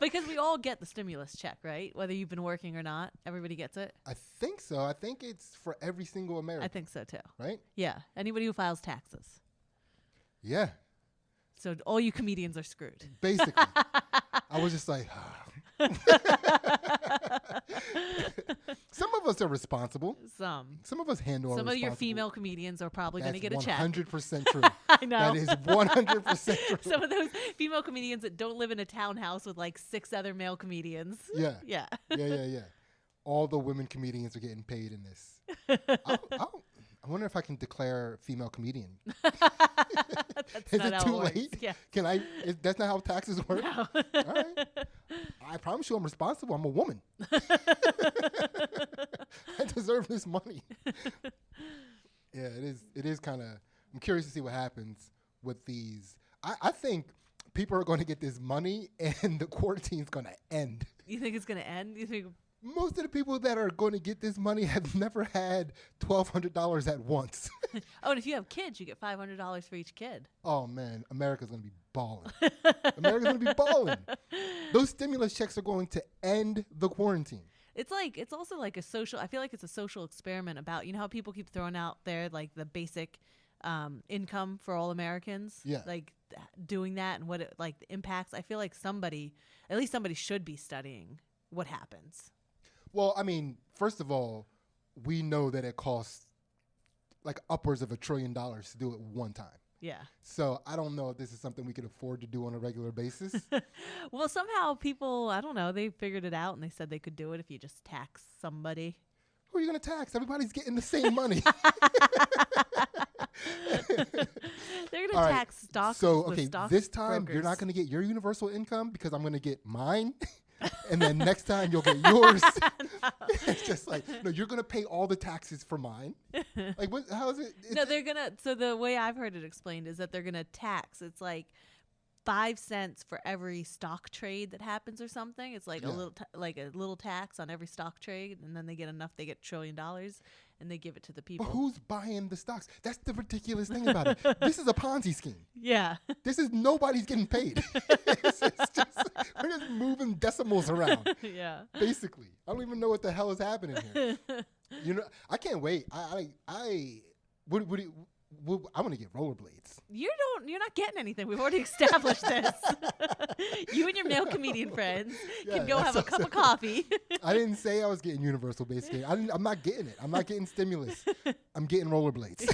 Because we all get the stimulus check, right? Whether you've been working or not, everybody gets it. I think so. I think it's for every single American. I think so too. Right? Yeah. Anybody who files taxes. Yeah. So all you comedians are screwed. Basically. I was just like, some of us are responsible. Some of us handle. Some of your female comedians are probably going to get a check. 100% true. I know. That is 100% true. Some of those female comedians that don't live in a townhouse with like 6 other male comedians. Yeah. Yeah. Yeah. All the women comedians are getting paid in this. I wonder if I can declare female comedian. Is it too late? Yeah. Can I? That's not how taxes work. No. All right. I promise you, I'm responsible. I'm a woman. I deserve this money. Yeah, it is kind of. I'm curious to see what happens with these. I think people are going to get this money, and the quarantine's going to end. You think it's going to end? You think? Most of the people that are going to get this money have never had $1,200 at once. Oh, and if you have kids, you get $500 for each kid. Oh, man. America's going to be balling. America's going to be balling. Those stimulus checks are going to end the quarantine. It's also like a social, I feel like it's a social experiment about, you know how people keep throwing out there like the basic income for all Americans? Yeah. Like doing that and what it like impacts. I feel like at least somebody should be studying what happens. Well, I mean, first of all, we know that it costs like upwards of $1 trillion to do it one time. Yeah. So I don't know if this is something we could afford to do on a regular basis. Well, somehow people, I don't know, they figured it out and they said they could do it if you just tax somebody. Who are you going to tax? Everybody's getting the same money. They're going to tax stocks. So, okay, this time brokers. you're not going to get your universal income because I'm going to get mine. And then next time you'll get yours. No. It's just like, no, you're going to pay all the taxes for mine. Like, how is it? No, they're going to, so the way I've heard it explained is that they're going to tax. It's like 5 cents for every stock trade that happens or something. It's like a little tax on every stock trade. And then they get enough, they get $1 trillion and they give it to the people. But who's buying the stocks? That's the ridiculous thing about it. This is a Ponzi scheme. Yeah. Nobody's getting paid. It's just, we're just moving decimals around. Yeah. Basically. I don't even know what the hell is happening here. You know, I can't wait. I want to get rollerblades. You're not getting anything. We've already established this. You and your male comedian friends can go have a cup of coffee. I didn't say I was getting universal basic. I'm not getting it. I'm not getting stimulus. I'm getting rollerblades.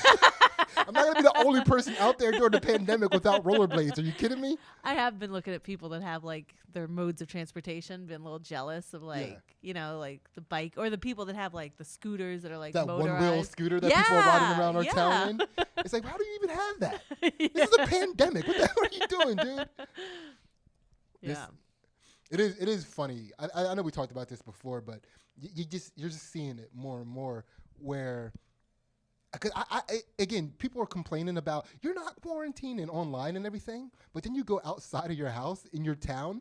I'm not gonna be the only person out there during the pandemic without rollerblades. Are you kidding me? I have been looking at people that have like their modes of transportation, been a little jealous of like, you know, like the bike or the people that have like the scooters that are like that motorized. one-wheel scooter that people are riding around our town in. It's like, how do you even have that? This is a pandemic. What the hell are you doing, dude? Yeah. It is funny. I know we talked about this before, but you're just seeing it more and more where. Because again, people are complaining about you're not quarantining online and everything, but then you go outside of your house in your town,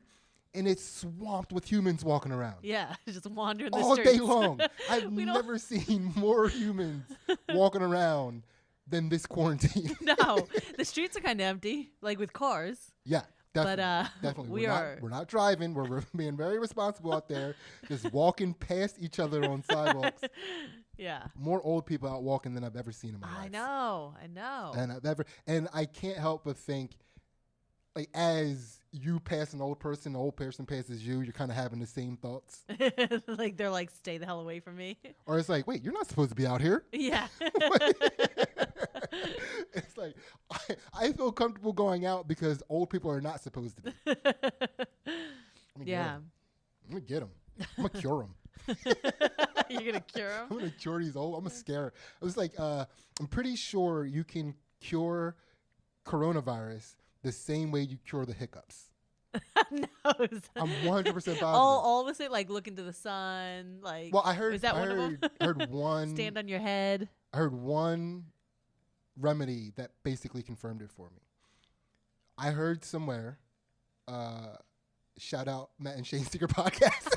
and it's swamped with humans walking around. Yeah, just wandering the all streets. day long. I've never seen more humans walking around than this quarantine. No, the streets are kind of empty, like with cars. Yeah. Definitely, but definitely. We're not driving. We're being very responsible out there, just walking past each other on sidewalks. Yeah. More old people out walking than I've ever seen in my life. I know. And I can't help but think, like, as you pass an old person, the old person passes you, you're kind of having the same thoughts. Like they're like, stay the hell away from me. Or it's like, wait, you're not supposed to be out here. Yeah. It's like, I feel comfortable going out because old people are not supposed to be. I'm going to get them. I'm going to cure them. You're going to cure them? I'm going to cure these old. I'm going to scare. I was like, I'm pretty sure you can cure coronavirus the same way you cure the hiccups. No, I'm 100% positive. All of a sudden, like look into the sun, like. Well, I heard. Is that one of them? Heard one. Stand on your head. I heard one remedy that basically confirmed it for me. I heard somewhere, shout out Matt and Shane's Secret Podcast.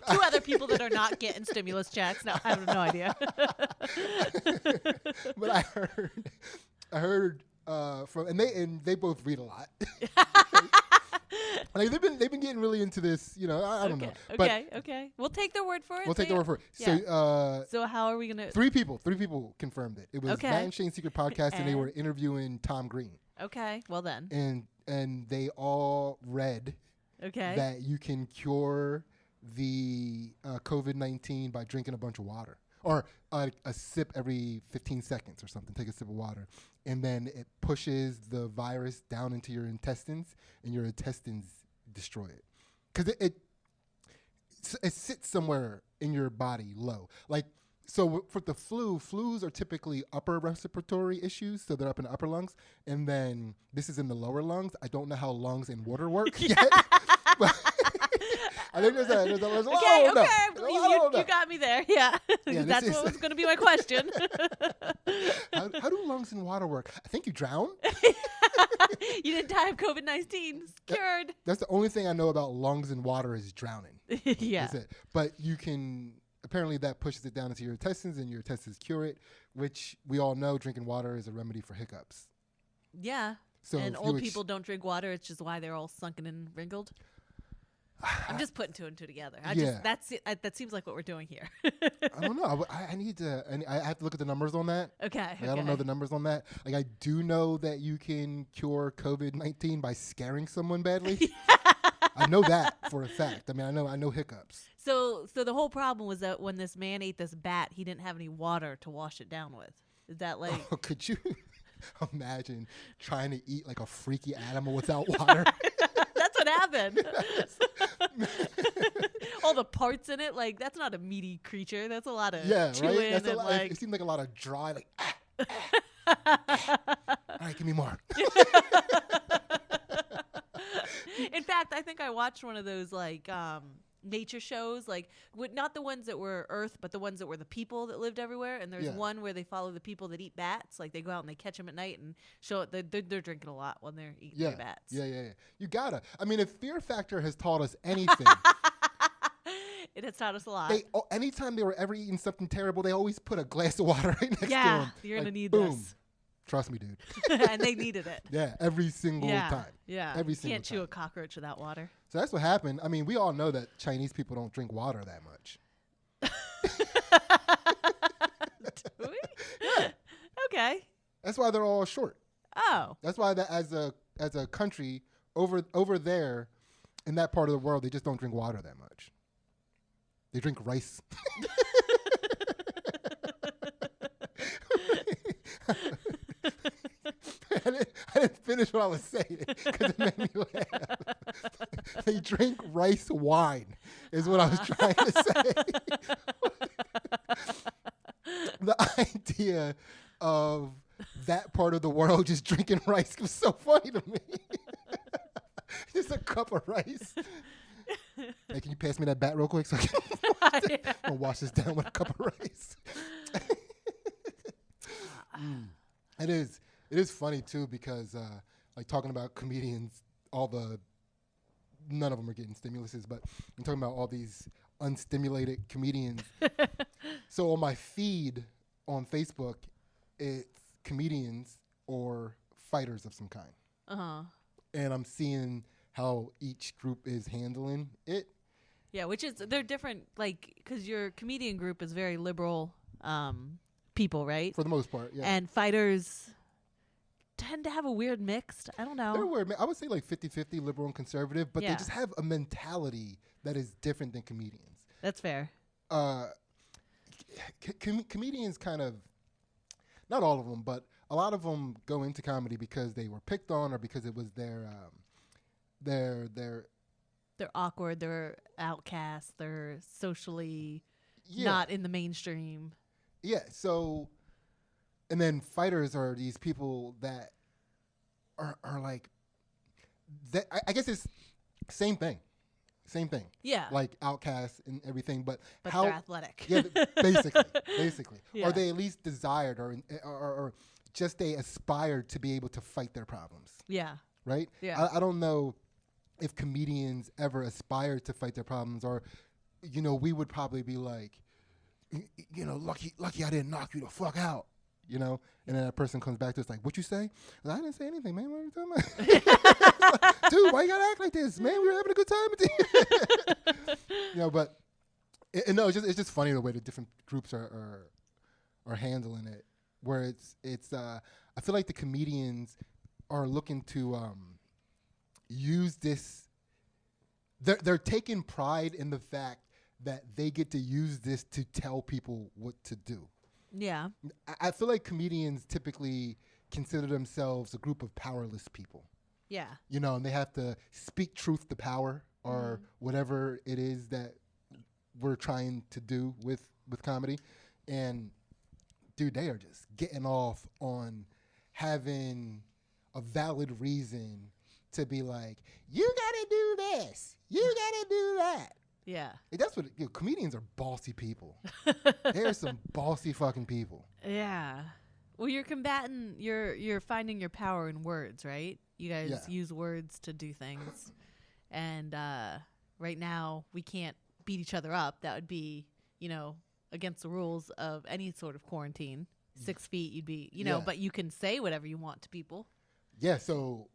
Two other people that are not getting stimulus checks. No, I have no idea. But I heard from, and they both read a lot. Like they've been getting really into this, you know. I don't know. Okay. We'll take their word for it. We'll take their word for it. Yeah. So how are we gonna? Three people confirmed it. It was Matt and Shane's Secret Podcast, and they were interviewing Tom Green. Okay. Well then. And they all read that you can cure the COVID-19 by drinking a bunch of water, or a sip every 15 seconds or something. Take a sip of water, and then it pushes the virus down into your intestines, and your intestines destroy it, because it sits somewhere in your body low. Like, so for the flus are typically upper respiratory issues, so they're up in the upper lungs, and then this is in the lower lungs. I don't know how lungs and water work yet. But I think there's a lot. You got me there. Yeah, that's what was going to be my question. How do lungs and water work? I think you drown. You didn't die of COVID-19. Cured. That's the only thing I know about lungs and water is drowning. Yeah. That's it. But you can, apparently that pushes it down into your intestines, and your intestines cure it, which we all know drinking water is a remedy for hiccups. Yeah. So and old people don't drink water. It's just why they're all sunken and wrinkled. I'm just putting two and two together. That's it. That seems like what we're doing here. I don't know. I need to. I have to look at the numbers on that. Okay. I don't know the numbers on that. Like, I do know that you can cure COVID-19 by scaring someone badly. I know that for a fact. I mean, I know hiccups. So the whole problem was that when this man ate this bat, he didn't have any water to wash it down with. Is that like? Oh, could you imagine trying to eat like a freaky animal without water? That's what happened. All the parts in it, like, that's not a meaty creature. That's a lot of chewing. That's and like, it seemed like a lot of dry, like. All right, give me more. In fact, I think I watched one of those like nature shows, like not the ones that were Earth, but the ones that were the people that lived everywhere. And there's one where they follow the people that eat bats. Like, they go out and they catch them at night and show it. They're drinking a lot when they're eating their bats. Yeah. You gotta. I mean, if Fear Factor has taught us anything, it has taught us a lot. Anytime they were ever eating something terrible, they always put a glass of water right next to them. Yeah, you're gonna need this. Trust me, dude. And they needed it. Yeah, every single time. Yeah. Every single Can't time. chew a cockroach without water. So that's what happened. I mean, we all know that Chinese people don't drink water that much. Do we? Yeah. Okay. That's why they're all short. Oh. That's why that as a country over there in that part of the world, they just don't drink water that much. They drink rice. I didn't finish what I was saying because it made me laugh. They drink rice wine is what I was trying to say. The idea of that part of the world just drinking rice was so funny to me. Just a cup of rice. Hey, can you pass me that bat real quick so I can wash this down with a cup of rice? It is funny too because like talking about comedians, none of them are getting stimuluses, but I'm talking about all these unstimulated comedians. So on my feed on Facebook, it's comedians or fighters of some kind. Uh-huh. And I'm seeing how each group is handling it. Yeah, they're different, like, because your comedian group is very liberal people, right? For the most part, yeah. And fighters tend to have a weird mix. I don't know. They're weird. I would say like 50-50 liberal and conservative, but they just have a mentality that is different than comedians. That's fair. Comedians kind of, not all of them, but a lot of them go into comedy because they were picked on or because it was their they're awkward, they're outcasts, they're socially not in the mainstream. Yeah, so, and then fighters are these people that are like, that. I guess it's same thing. Yeah. Like outcasts and everything, but how they're athletic. Yeah, basically. Yeah. Or they at least desired or just they aspired to be able to fight their problems. Yeah. Right? Yeah. I don't know if comedians ever aspired to fight their problems, or, you know, we would probably be like, you know, lucky I didn't knock you the fuck out, you know? And then that person comes back to us like, what you say? I didn't say anything, man. What are you talking about? Like, dude, why you gotta act like this, man? We were having a good time. You know, but no, it's just funny the way the different groups are handling it. Where it's I feel like the comedians are looking to use this. They're taking pride in the fact that they get to use this to tell people what to do. Yeah. I feel like comedians typically consider themselves a group of powerless people. Yeah. You know, and they have to speak truth to power, or whatever it is that we're trying to do with comedy. And dude, they are just getting off on having a valid reason to be like, you gotta do this, you gotta do that. Yeah. That's what comedians are. Bossy people. They're some bossy fucking people. Yeah. Well, you're combating. You're finding your power in words, right? You guys use words to do things, and right now we can't beat each other up. That would be, you know, against the rules of any sort of quarantine. 6 feet, you'd be, you know, but you can say whatever you want to people. Yeah. So,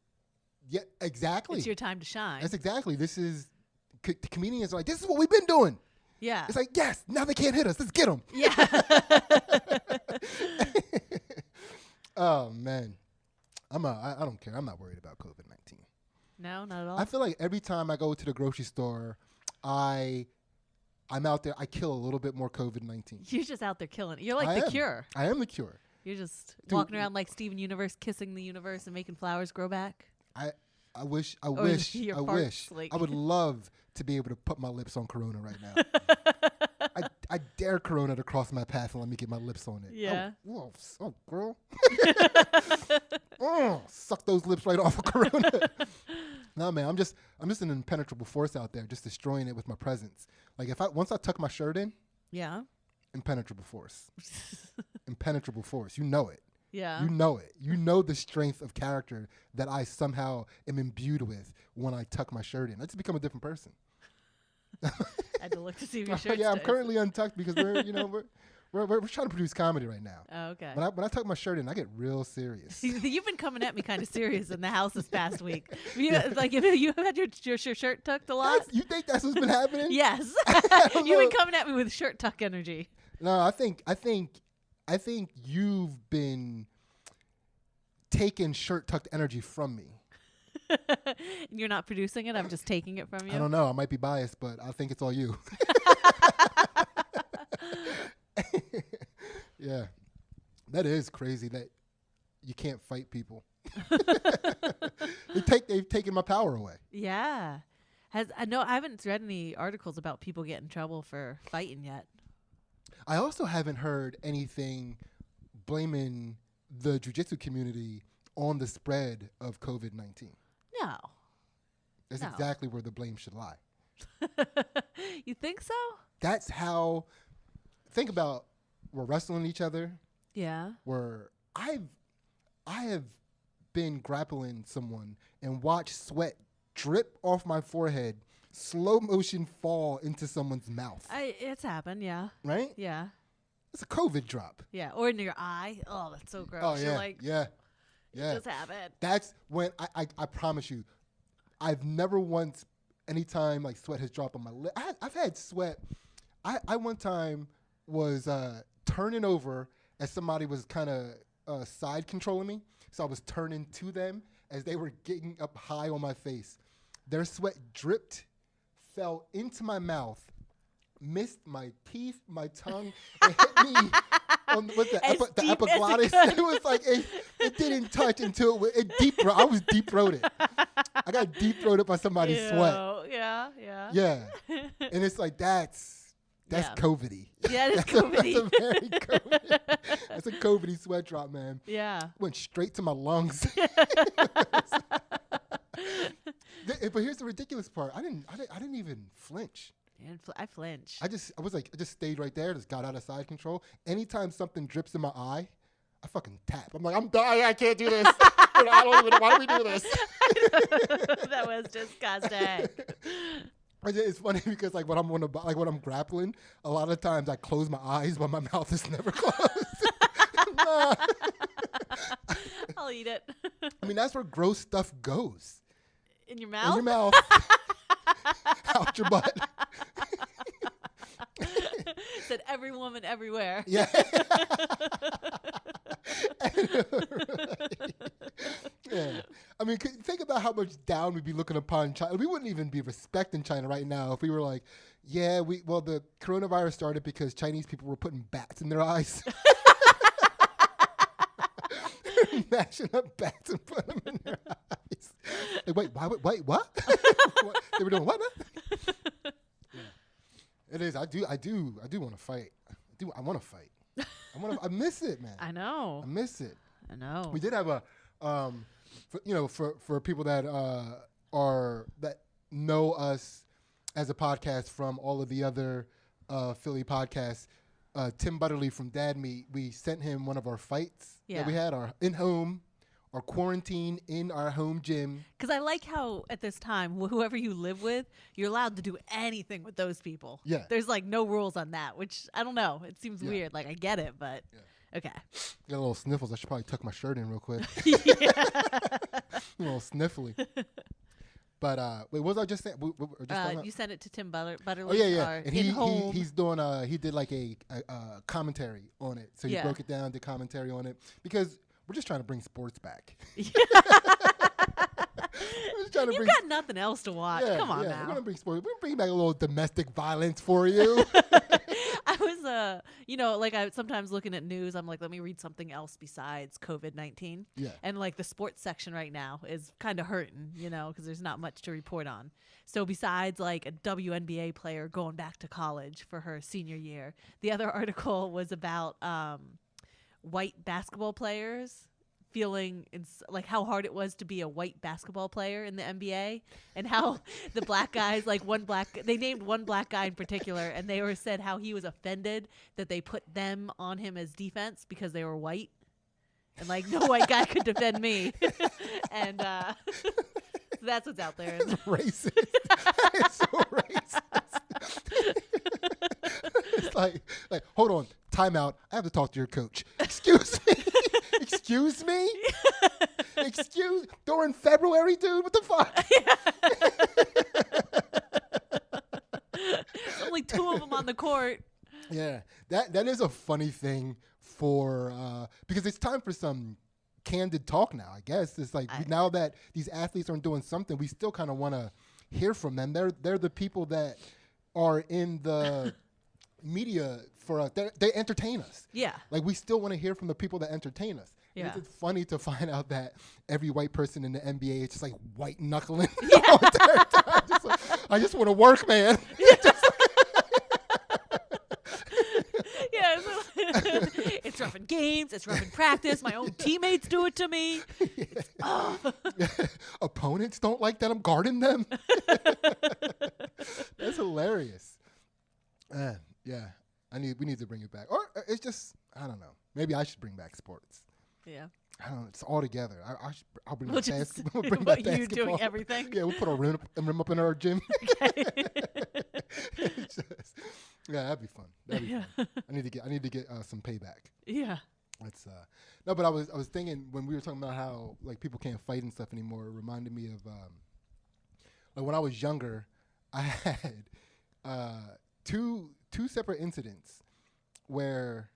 yeah, exactly. It's your time to shine. That's exactly. This is. Comedians are like, this is what we've been doing. Yeah. It's like, yes, now they can't hit us. Let's get them. Yeah. Oh, man. I don't care. I'm not worried about COVID-19. No, not at all. I feel like every time I go to the grocery store, I'm out there, I kill a little bit more COVID-19. You're just out there killing it. You're like the cure. I am the cure. You're just walking around like Steven Universe, kissing the universe and making flowers grow back. I wish I would love to be able to put my lips on Corona right now. I dare Corona to cross my path and let me get my lips on it. Yeah. Oh girl. Suck those lips right off of Corona. No, man, I'm just an impenetrable force out there, just destroying it with my presence. Like once I tuck my shirt in, impenetrable force. Impenetrable force. You know it. Yeah. You know it. You know the strength of character that I somehow am imbued with when I tuck my shirt in. I just become a different person. I had to look to see if your shirt's I'm currently untucked because we're trying to produce comedy right now. Oh, okay. When I tuck my shirt in, I get real serious. You've been coming at me kind of serious in the house this past week. Like, if you had your shirt tucked a lot. You think that's what's been happening? Yes. You've been coming at me with shirt tuck energy. No, I think you've been taking shirt tucked energy from me. You're not producing it. I'm just taking it from you. I don't know. I might be biased, but I think it's all you. Yeah, that is crazy that you can't fight people. They've taken my power away. Yeah. I haven't read any articles about people getting in trouble for fighting yet. I also haven't heard anything blaming the jiu-jitsu community on the spread of COVID-19. No. That's exactly where the blame should lie. You think so? That's how. Think about, we're wrestling each other. Yeah. Where I have been grappling someone and watched sweat drip off my forehead, slow motion fall into someone's mouth. It's happened, yeah. Right? Yeah. It's a COVID drop. Yeah, or in your eye. Oh, that's so gross. Oh, yeah, You're like, yeah. it just happened. That's when I promise you, I've never once, anytime like sweat has dropped on my lip. I've had sweat. I one time was turning over as somebody was kind of side controlling me. So I was turning to them as they were getting up high on my face. Their sweat dripped, fell into my mouth, missed my teeth, my tongue, and hit me on the epiglottis. It was like it didn't touch until I was deep throated. I got deep throated by somebody's sweat. Yeah. Yeah, and it's like that's COVID-y. Yeah, it's COVID-y. That's a very COVID. That's a COVID-y sweat drop, man. Yeah. Went straight to my lungs. But here's the ridiculous part. I didn't even flinch. I flinch. I just stayed right there. Just got out of side control. Anytime something drips in my eye, I fucking tap. I'm like, I'm dying. I can't do this. I don't even know why we do this. That was disgusting. It's funny because like when I'm when I'm grappling, a lot of times I close my eyes, but my mouth is never closed. Nah. I'll eat it. I mean, that's where gross stuff goes. In your mouth? In your mouth. Out your butt. Said every woman everywhere. Yeah. Yeah. I mean, think about how much down we'd be looking upon China. We wouldn't even be respecting China right now if we were like, yeah, the coronavirus started because Chinese people were putting bats in their eyes. Mashing up bats and putting them in their eyes. Like, wait, what? They were doing what? Yeah. It is. I do want to fight. I want to fight. I miss it, man. I know. I miss it. I know. We did have a, for people that that know us as a podcast from all of the other Philly podcasts. Tim Butterly from Dad Meat, we sent him one of our fights that we had, our quarantine in our home gym. Because I like how at this time, whoever you live with, you're allowed to do anything with those people. Yeah. There's like no rules on that, which I don't know. It seems weird. Like I get it, but okay. Got a little sniffles. I should probably tuck my shirt in real quick. A little sniffly. But wait, what was I just saying? You sent it to Tim Butterly. Oh yeah. And he's doing he did like a commentary on it. So he broke it down, did commentary on it because we're just trying to bring sports back. You've got nothing else to watch. Come on now. We're gonna bring sports. We're gonna bring back a little domestic violence for you. I was I sometimes looking at news, I'm like, let me read something else besides COVID-19. Yeah. And like the sports section right now is kind of hurting, because there's not much to report on. So besides like a WNBA player going back to college for her senior year, the other article was about white basketball players feeling like how hard it was to be a white basketball player in the NBA and how the black guys, like they named one black guy in particular and they said how he was offended that they put them on him as defense because they were white and like no white guy could defend me. And so that's what's out there. It's racist. It's so racist. It's like, hold on, time out. I have to talk to your coach. Excuse me. Excuse me? During February, dude? What the fuck? Only two of them on the court. Yeah. That is a funny thing for because it's time for some candid talk now, I guess. It's like now that these athletes aren't doing something, we still kind of want to hear from them. They're the people that are in the media for us. They entertain us. Yeah. Like we still want to hear from the people that entertain us. Yeah. It's funny to find out that every white person in the NBA is just like white knuckling. Yeah. I just want to work, man. Yeah. It's rough in games. It's rough in practice. My own teammates do it to me. Opponents don't like that I'm guarding them. That's hilarious. Yeah. We need to bring it back. Or it's just, I don't know. Maybe I should bring back sports. Yeah. I don't know. It's all together. I'll bring back basketball. Bring back basketball. You doing everything? Yeah, we'll put a rim up in our gym. Okay. That'd be fun. Fun. I need to get some payback. Yeah. That's no, but I was thinking when we were talking about how like people can't fight and stuff anymore. It reminded me of like when I was younger, I had two separate incidents where.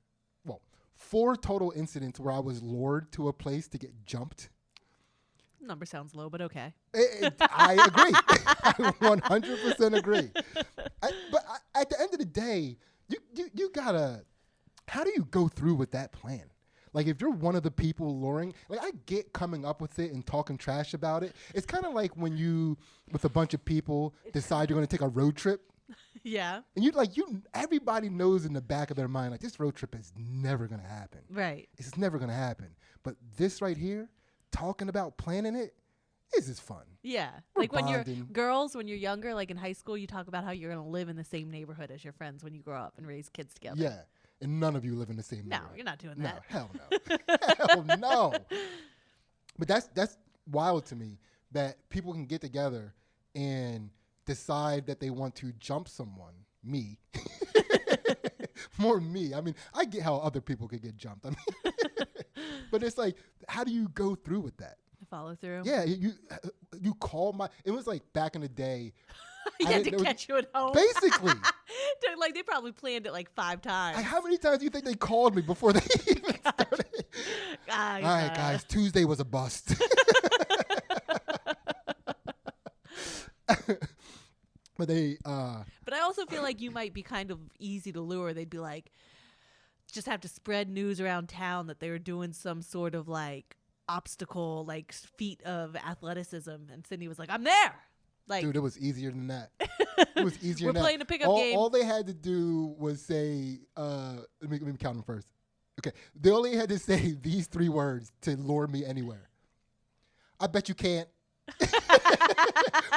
4 total incidents where I was lured to a place to get jumped. Number sounds low, but okay. I agree. I 100% agree. But at the end of the day, you gotta. How do you go through with that plan? Like if you're one of the people luring, like I get coming up with it and talking trash about it. It's kind of like when you, with a bunch of people, decide you're going to take a road trip. Yeah. And everybody knows in the back of their mind, like this road trip is never going to happen. Right. It's never going to happen. But this right here, talking about planning it, this is fun. Yeah. We're bonding. When you're younger, like in high school, you talk about how you're going to live in the same neighborhood as your friends when you grow up and raise kids together. Yeah. And none of you live in the same neighborhood. No, you're not doing that. No, hell no. Hell no. But that's wild to me that people can get together and decide that they want to jump someone, me. More me. I mean, I get how other people could get jumped. I mean, but it's like, how do you go through with that? Follow through. Yeah, you call my. It was like back in the day. You had to catch you at home. Basically. Dude, like they probably planned it like 5 times. Like, how many times do you think they called me before they even started? All right, guys, Tuesday was a bust. But they. But I also feel like you might be kind of easy to lure. They'd be like, just have to spread news around town that they were doing some sort of like obstacle, like feat of athleticism, and Sidney was like, "I'm there." Like, dude, it was easier than that. It was easier. We're than playing that. a pickup game. All they had to do was say, let me count them first. Okay, they only had to say these 3 words to lure me anywhere. I bet you can't.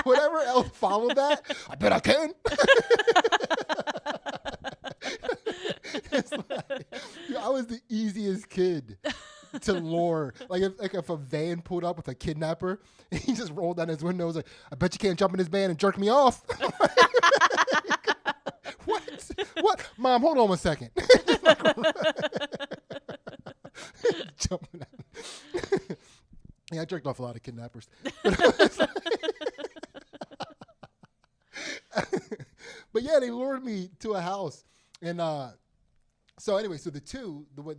Whatever else followed that, I bet I can. It's like, I was the easiest kid to lure. Like if a van pulled up with a kidnapper, and he just rolled down his window, was like, I bet you can't jump in this van and jerk me off. What? Mom, hold on 1 second. Jumping out. Yeah, I jerked off a lot of kidnappers. But yeah, they lured me to a house. And so anyway, so the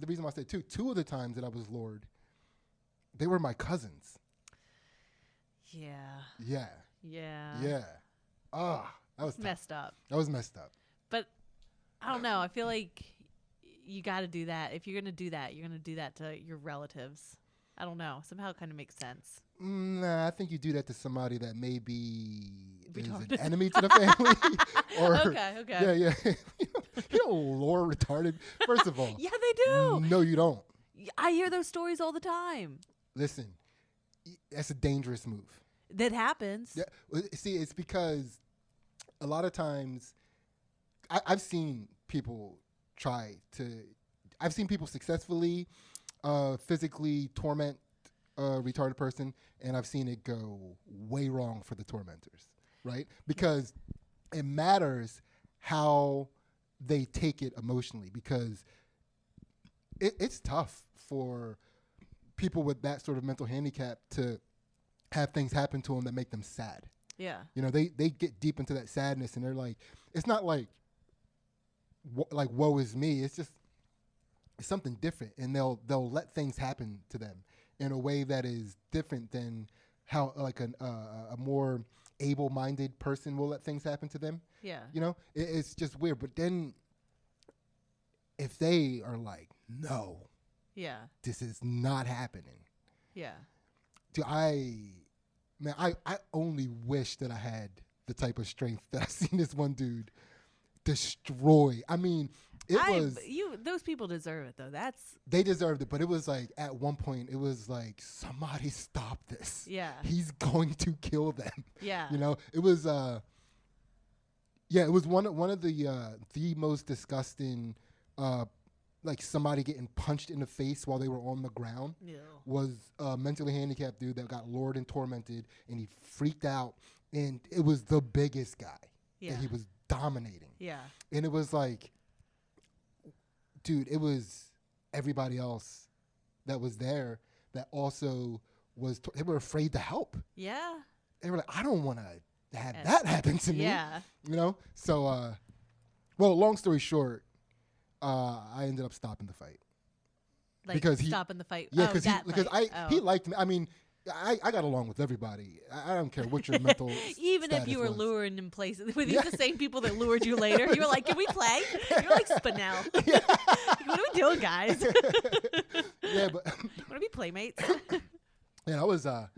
reason why I said two of the times that I was lured, they were my cousins. Yeah. Yeah. Yeah. Yeah. That was messed up. That was messed up. But I don't know. I feel like you got to do that. If you're going to do that, you're going to do that to your relatives. I don't know. Somehow it kind of makes sense. Nah, I think you do that to somebody that maybe is an enemy to the family. Or, okay. Yeah. You don't lure retarded. First of all. Yeah, they do. No, you don't. I hear those stories all the time. Listen, that's a dangerous move. That happens. Yeah, see, it's because a lot of times I've seen people I've seen people successfully physically torment a retarded person, and I've seen it go way wrong for the tormentors, right? Because it matters how they take it emotionally, because it's tough for people with that sort of mental handicap to have things happen to them that make them sad. Yeah. You know, they get deep into that sadness, and they're like, it's not like woe is me. It's just it's something different, and they'll let things happen to them in a way that is different than how like a more able-minded person will let things happen to them. Yeah. You know, it's just weird. But then if they are like, no, yeah, this is not happening. Yeah. Dude, I only wish that I had the type of strength that I've seen this one dude destroy. I mean, those people deserve it though. They deserved it, but it was like at one point it was like, somebody stop this. Yeah. He's going to kill them. Yeah. You know, it was it was one of the most disgusting like somebody getting punched in the face while they were on the ground. Ew. Was a mentally handicapped dude that got lured and tormented, and he freaked out, and it was the biggest guy that he was dominating. Yeah. And it was like, dude, it was everybody else that was there that also was, they were afraid to help. Yeah. They were like, I don't want to have that happen to me. Yeah. You know? So, well, long story short, I ended up stopping the fight. Like because stopping the fight? Yeah, he liked me. I mean, I got along with everybody. I don't care what your mental even if you were was. luring in places. Were these the same people that lured you later? You were like, can we play? You're like Spinell. Yeah. What are we doing, guys? Yeah, but want to be playmates? Yeah, I was but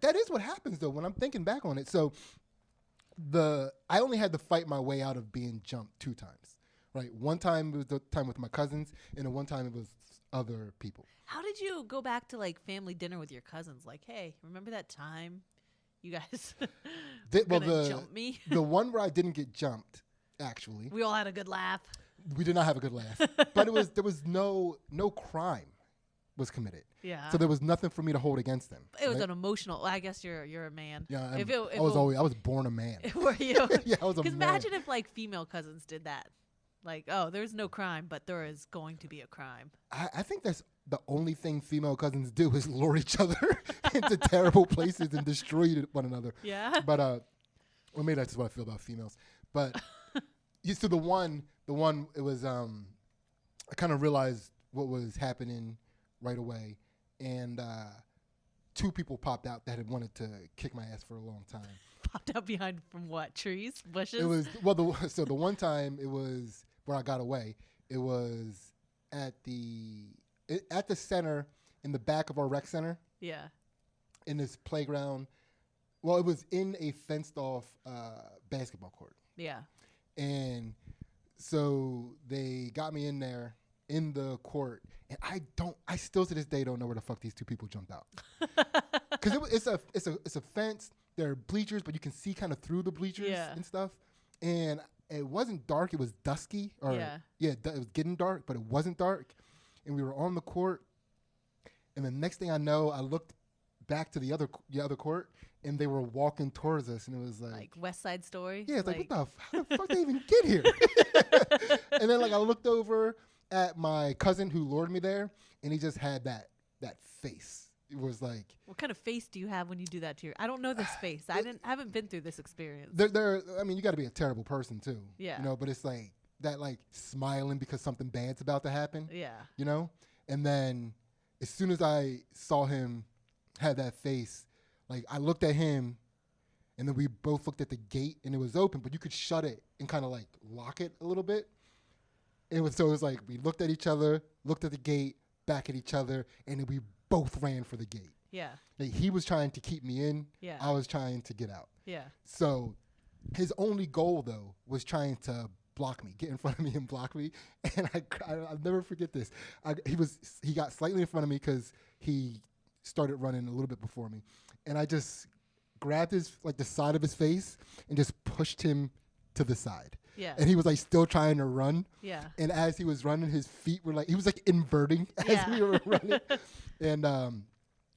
that is what happens though when I'm thinking back on it. So I only had to fight my way out of being jumped 2 times. Right? One time it was the time with my cousins, and then one time it was other people. How did you go back to like family dinner with your cousins? Like, hey, remember that time you guys jump me? The one where I didn't get jumped, actually. We all had a good laugh. We did not have a good laugh. But there was no crime. was committed. Yeah. So there was nothing for me to hold against them. It was right? an emotional. I guess you're a man. Yeah, I was born a man. Were you? Yeah, I was a man. Because imagine if like female cousins did that. Like, oh, there's no crime, but there is going to be a crime. I think that's the only thing female cousins do is lure each other into terrible places and destroy one another. Yeah. But or maybe that's just what I feel about females. But so the one it was I kind of realized what was happening right away, and 2 people popped out that had wanted to kick my ass for a long time. Popped out behind from what? Trees? Bushes? It was the one time it was where I got away. It was at the center in the back of our rec center. Yeah. In this playground. Well, it was in a fenced off basketball court. Yeah. And so they got me in there in the court, and I still to this day don't know where the fuck these 2 people jumped out. Because it's a fence. There are bleachers, but you can see kind of through the bleachers and stuff. And it wasn't dark; it was dusky. It was getting dark, but it wasn't dark. And we were on the court. And the next thing I know, I looked back to the other court, and they were walking towards us, and it was like West Side Story. Yeah, it's like what how the fuck did they even get here? And then I looked over at my cousin who lured me there, and he just had that face. It was like, what kind of face do you have when you do that to your? I don't know this face. I haven't been through this experience. I mean, you got to be a terrible person too. Yeah. But it's like that, like smiling because something bad's about to happen. Yeah. And then as soon as I saw him have that face, like I looked at him, and then we both looked at the gate, and it was open, but you could shut it and kind of like lock it a little bit. It was like we looked at each other, looked at the gate, back at each other, and then we both ran for the gate. Yeah. Like he was trying to keep me in. Yeah. I was trying to get out. Yeah. So his only goal though was trying to block me, get in front of me and block me. And I'll never forget this. He got slightly in front of me because he started running a little bit before me, and I just grabbed the side of his face and just pushed him to the side. Yeah. And he was like still trying to run. Yeah. And as he was running, his feet were like, he was like inverting as we were running. And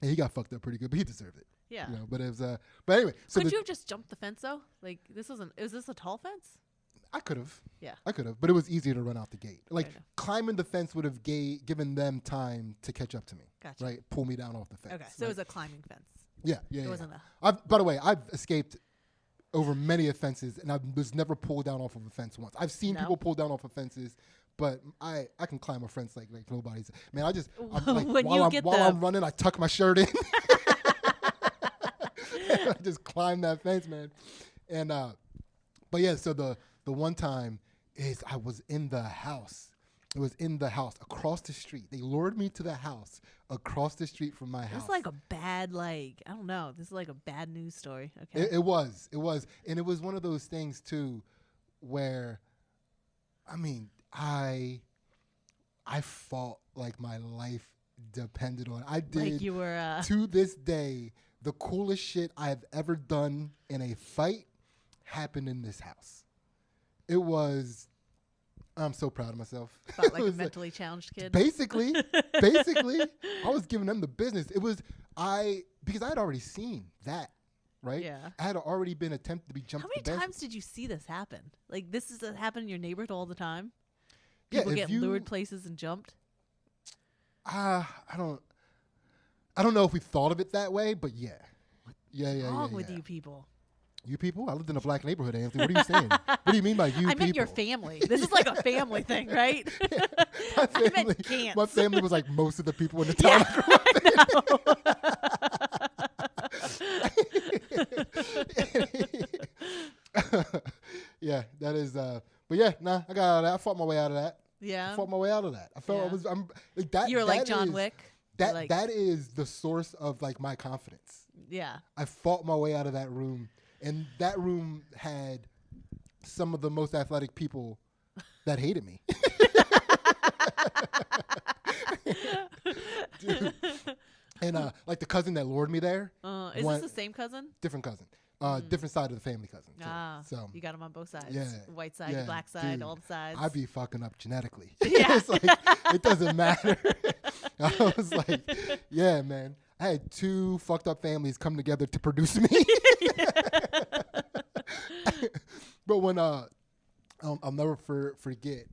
he got fucked up pretty good, but he deserved it. Yeah. But it was but anyway. So could you have just jumped the fence though? Like is this a tall fence? I could have. Yeah. I could have, but it was easier to run out the gate. Like climbing the fence would have given them time to catch up to me. Gotcha. Right? Pull me down off the fence. Okay. So it was a climbing fence. Yeah. It wasn't by the way, I've escaped over many offenses, and I was never pulled down off of a fence once. I've seen people pull down off of fences, but I can climb a fence like nobody's. Man, while I'm running, I tuck my shirt in. I just climb that fence, man. And but yeah, so the one time is I was in the house. It was in the house across the street. They lured me to the house across the street from my house. It's like a bad, I don't know. This is like a bad news story. Okay. It was. And it was one of those things, too, where, I mean, I fought like my life depended on it. I did, like you were, to this day, the coolest shit I've ever done in a fight happened in this house. It was... I'm so proud of myself. Felt like a mentally challenged kid. Basically, I was giving them the business. It was because I had already seen that, right? Yeah. I had already been attempted to be jumped. How many times did you see this happen? Like this is happen in your neighborhood all the time? Yeah, People get lured places and jumped. I don't know if we thought of it that way, but yeah. What's wrong with you people? You people? I lived in a black neighborhood, Ansley. What are you saying? What do you mean by you people? I meant your family. This is like a family thing, right? Yeah, my family was like most of the people in the town. Yeah, that is. But yeah, nah, I got out of that. I fought my way out of that. Yeah. I fought my way out of that. I felt I'm like that. You were like John Wick. That is the source of like my confidence. Yeah. I fought my way out of that room, and that room had some of the most athletic people that hated me. Dude. And like the cousin that lured me there. Is this the same cousin? Different cousin. Different side of the family cousin. Too. So you got them on both sides. Yeah, White side, black side, dude, all the sides. I'd be fucking up genetically. Yeah. It's like, it doesn't matter. I was like, yeah, man. I had 2 fucked up families come together to produce me. But when I'll never forget.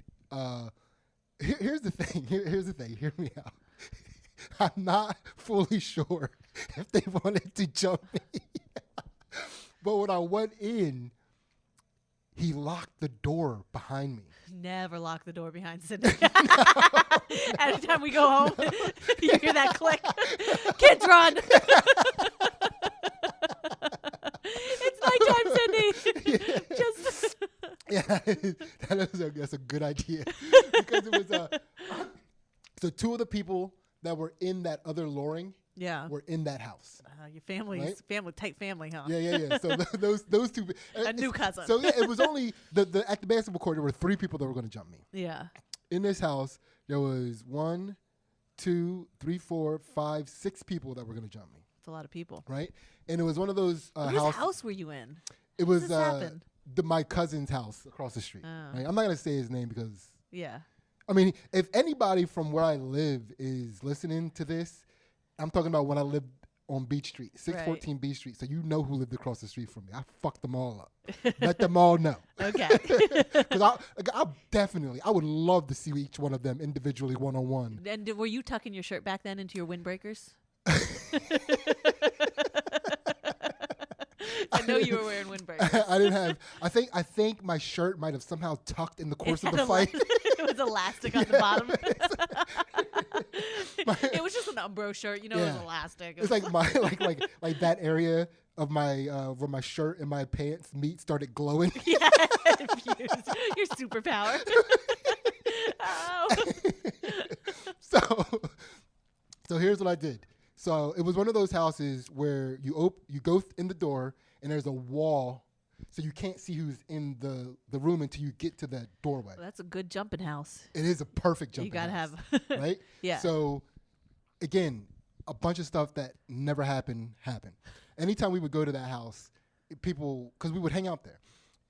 Here's the thing. Here's the thing. Hear me out. I'm not fully sure if they wanted to jump me. But when I went in, he locked the door behind me. Never lock the door behind Sidney. Anytime we go home, you hear that click. Kids run. It's nighttime, Sidney. Just yeah, that's a good idea because it was so 2 of the people that were in that other Loring were in that house. Your family's tight family, huh? Yeah. So those 2. A new cousin. So yeah, it was only the at the basketball court. There were 3 people that were going to jump me. Yeah. In this house, there was 1, 2, 3, 4, 5, 6 people that were going to jump me. It's a lot of people, right? And it was one of those Whose house were you in? It was happened? My cousin's house across the street. Right? I'm not going to say his name because I mean, if anybody from where I live is listening to this, I'm talking about when I lived on Beach Street, 614 Beach Street. So you know who lived across the street from me. I fucked them all up. Let them all know. Okay. Because I would love to see each one of them individually, one-on-one. And were you tucking your shirt back then into your windbreakers? I know you were wearing windbreakers. I didn't have. I think my shirt might have somehow tucked in the course of the fight. It was elastic on the bottom. It was just an Umbro shirt, it was elastic. It's like my like that area of my where my shirt and my pants meet started glowing. Yeah, infused. Your superpower. Oh. So here's what I did. So it was one of those houses where you go in the door and there's a wall, so you can't see who's in the room until you get to that doorway. Well, that's a good jumping house. It is a perfect jumping house. You gotta have right. Yeah. So again, a bunch of stuff that never happened. Anytime we would go to that house, because we would hang out there,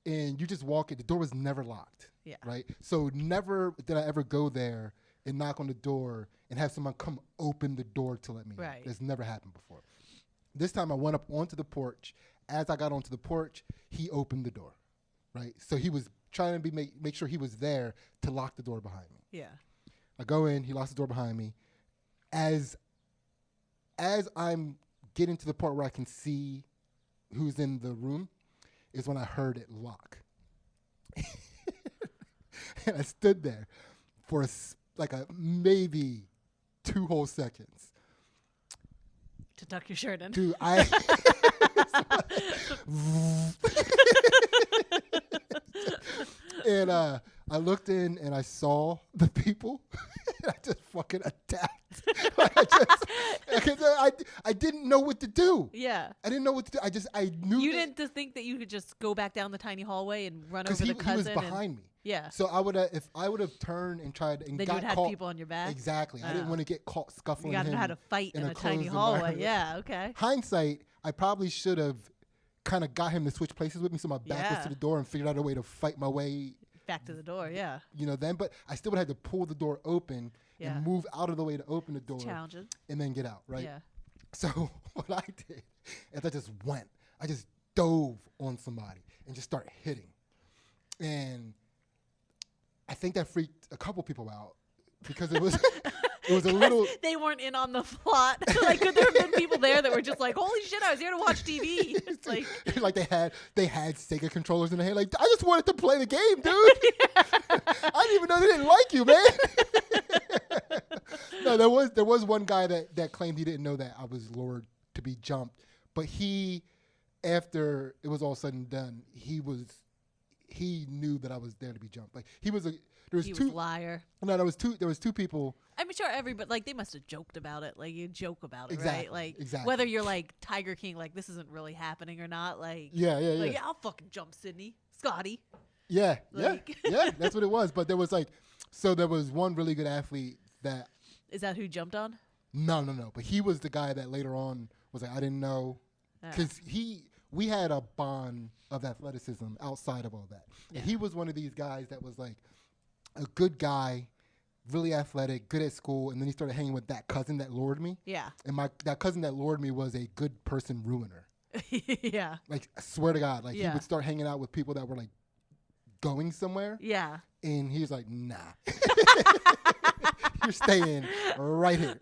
and you just walk in, the door was never locked. Yeah. Right. So never did I ever go there and knock on the door and have someone come open the door to let me in. That's never happened before. This time I went up onto the porch. As I got onto the porch, he opened the door, right? So he was trying to make sure he was there to lock the door behind me. Yeah. I go in, he locks the door behind me. As I'm getting to the part where I can see who's in the room is when I heard it lock. And I stood there for maybe 2 whole seconds. To tuck your shirt in. Dude, and I looked in and I saw the people. And I just fucking attacked. I didn't know what to do. Yeah. I didn't know what to do. I knew. You didn't think that you could just go back down the tiny hallway and run over the cousin. Because he was behind me. Yeah. So if I would have turned and tried and then got you would have caught, people on your back. Exactly. I didn't want to get caught scuffling. You got to know how to fight in a tiny hallway. Yeah. Okay. Hindsight, I probably should have kind of got him to switch places with me, so my back was to the door and figured out a way to fight my way back to the door. Yeah. But I still would have had to pull the door open and move out of the way to open the door. Challenging. And then get out. Right. Yeah. So what I did is I just dove on somebody and just started hitting. And I think that freaked a couple people out because it was a little. They weren't in on the plot. Could there have been people there that were just like, "Holy shit, I was here to watch TV." It's like they had Sega controllers in their hand. Like, I just wanted to play the game, dude. I didn't even know they didn't like you, man. No, there was one guy that claimed he didn't know that I was lured to be jumped, but after it was all said and done, he knew that I was there to be jumped. Like he was liar. No, there was two people. I'm sure everybody they must have joked about it. Like you joke about it, exactly, right? Exactly. Whether you're like Tiger King, like this isn't really happening or not. Yeah, I'll fucking jump Sidney, Scotty. Yeah, that's what it was. But there was there was one really good athlete that. Is that who jumped on? No. But he was the guy that later on was like, I didn't know, because we had a bond of athleticism outside of all that. Yeah. And he was one of these guys that was like a good guy, really athletic, good at school, and then he started hanging with that cousin that lured me. Yeah. And that cousin that lured me was a good person ruiner. Yeah. Like, I swear to God, like Yeah. he would start hanging out with people that were like going somewhere. Yeah. And he was like, nah. You're staying right here.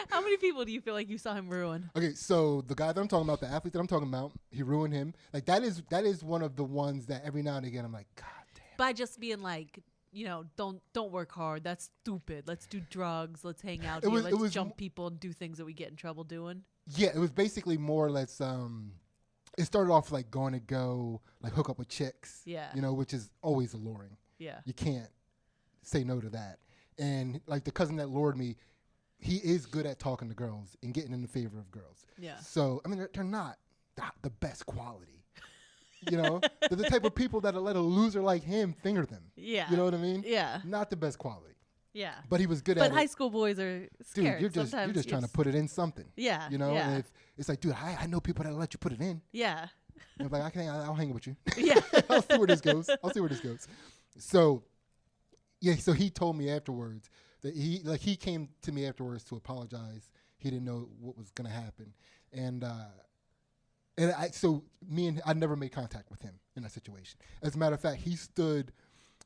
How many people do you feel like you saw him ruin? Okay, so the guy that I'm talking about, the athlete that I'm talking about, he ruined him. Like, that is one of the ones that every now and again I'm like, God damn. By just being like, you know, don't work hard. That's stupid. Let's do drugs. Let's hang out here. Let's jump people and do things that we get in trouble doing. Yeah, it was basically more or less, it started off like going to go, like hook up with chicks. Yeah. You know, which is always alluring. Yeah. You can't say no to that. And like the cousin that lured me, he is good at talking to girls and getting in the favor of girls. Yeah. So, I mean, they're not the best quality. You know, they're the type of people that'll let a loser like him finger them. Yeah. You know what I mean? Yeah. Not the best quality. Yeah. But he was good at it. But high school boys are scared. Dude, you're just trying to put it in something. Yeah. You know, yeah. and if it's like, dude, I know people that'll let you put it in. Yeah. And I'm like, I'll hang with you. Yeah. I'll see where this goes. So, yeah, so he told me afterwards that he came to me afterwards to apologize. He didn't know what was going to happen. And I never made contact with him in that situation. As a matter of fact, he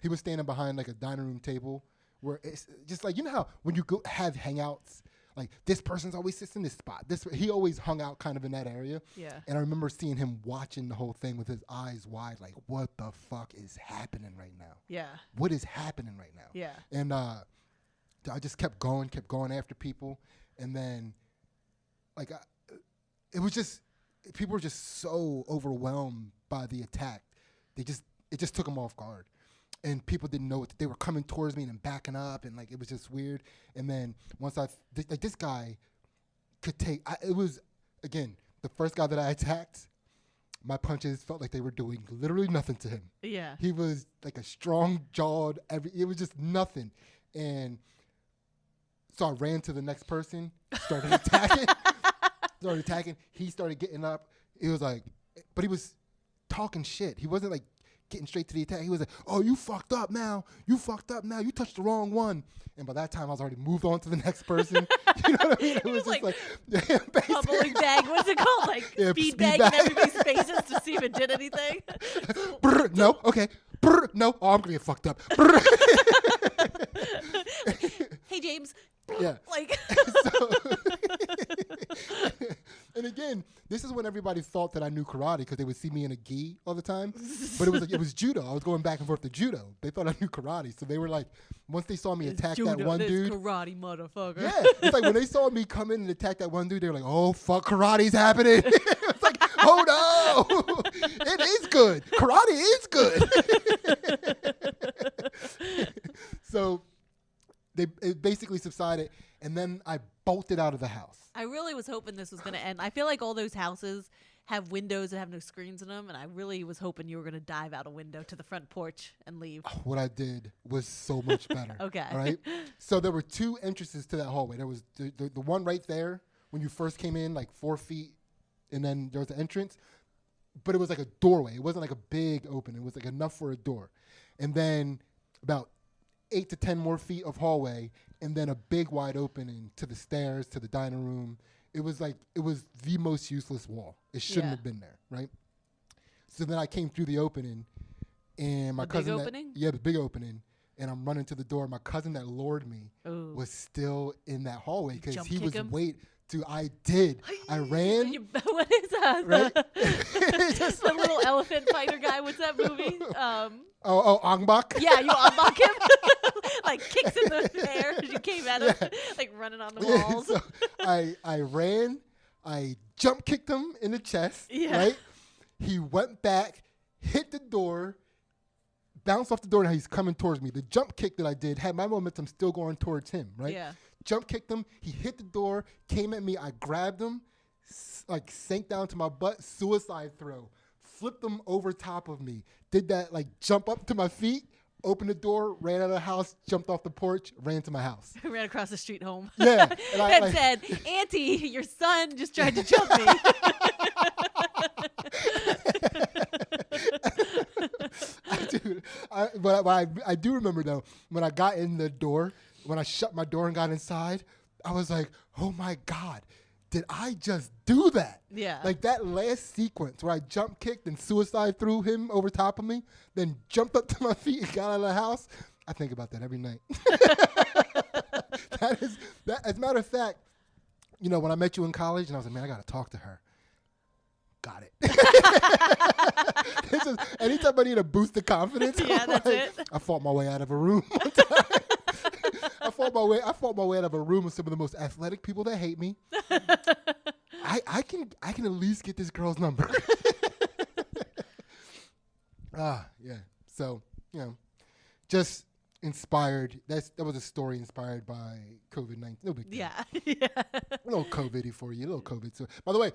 was standing behind like a dining room table where it's just like, you know how when you go have hangouts, like this person's always sits in this spot. He always hung out kind of in that area. Yeah. And I remember seeing him watching the whole thing with his eyes wide, like, what the fuck is happening right now? Yeah. What is happening right now? Yeah. And I just kept going after people. And then, like, it was just, people were just so overwhelmed by the attack. It just took them off guard. And people didn't know they were coming towards me and backing up, and like it was just weird. And then once this guy could take, it was again the first guy that I attacked. My punches felt like they were doing literally nothing to him. Yeah. He was like a strong jawed. It was just nothing. And so I ran to the next person, started attacking. He started getting up. It was like, but he was talking shit. He wasn't like getting straight to the attack. He was like, oh, you fucked up now. You touched the wrong one. And by that time, I was already moved on to the next person. You know what I mean? It was just like bubbling bag. What's it called? Like speed bag in everybody's faces to see if it did anything. Brr, no, okay. Brr, no. Oh, I'm going to get fucked up. Hey, James. Yeah. Like. And again, this is when everybody thought that I knew karate because they would see me in a gi all the time. But it was judo. I was going back and forth to judo. They thought I knew karate. So they were like, once they saw me attack that one dude. Karate motherfucker. Yeah. It's like when they saw me come in and attack that one dude, they were like, oh, fuck, karate's happening. It's like, oh, no. It is good. Karate is good. So it basically subsided. And then I bolted out of the house. I really was hoping this was going to end. I feel like all those houses have windows that have no screens in them, and I really was hoping you were going to dive out a window to the front porch and leave. What I did was so much better. Okay. All right? So there were two entrances to that hallway. There was the one right there when you first came in, like 4 feet, and then there was the entrance. But it was like a doorway. It wasn't like a big opening. It was like enough for a door. And then about 8 to 10 more feet of hallway, and then a big wide opening to the stairs, to the dining room. It was the most useless wall. It shouldn't have been there, right? So then I came through the opening, and my cousin. The big opening. And I'm running to the door. My cousin that lured me was still in that hallway because he was waiting. Dude, I did. I ran. What is that? Right? The little elephant fighter guy. What's that movie? Ong Bak? Yeah, you Ong Bak him? Like kicks in the air as you came at him, like running on the walls. So I ran. I jump kicked him in the chest, right? He went back, hit the door, bounced off the door, and he's coming towards me. The jump kick that I did had my momentum still going towards him, right? Yeah. Jump kicked him. He hit the door, came at me. I grabbed him, like sank down to my butt, suicide throw, flipped him over top of me. Did that, like jump up to my feet, opened the door, ran out of the house, jumped off the porch, ran to my house. Ran across the street home. Yeah. And said, Auntie, your son just tried to jump me. I do remember though when I got in the door, when I shut my door and got inside, I was like, oh my God, did I just do that? Yeah. Like that last sequence where I jump kicked and suicide threw him over top of me, then jumped up to my feet and got out of the house. I think about that every night. That. As a matter of fact, you know, when I met you in college and I was like, man, I got to talk to her. Got it. It's just, anytime I need a boost of confidence, yeah, that's like, it. I fought my way out of a room one time. I fought my way out of a room with some of the most athletic people that hate me. I can at least get this girl's number. Yeah. So, you know, just inspired. That was a story inspired by COVID-19. No big deal. Yeah. Yeah. A little COVID for you. A little COVID. So, by the way,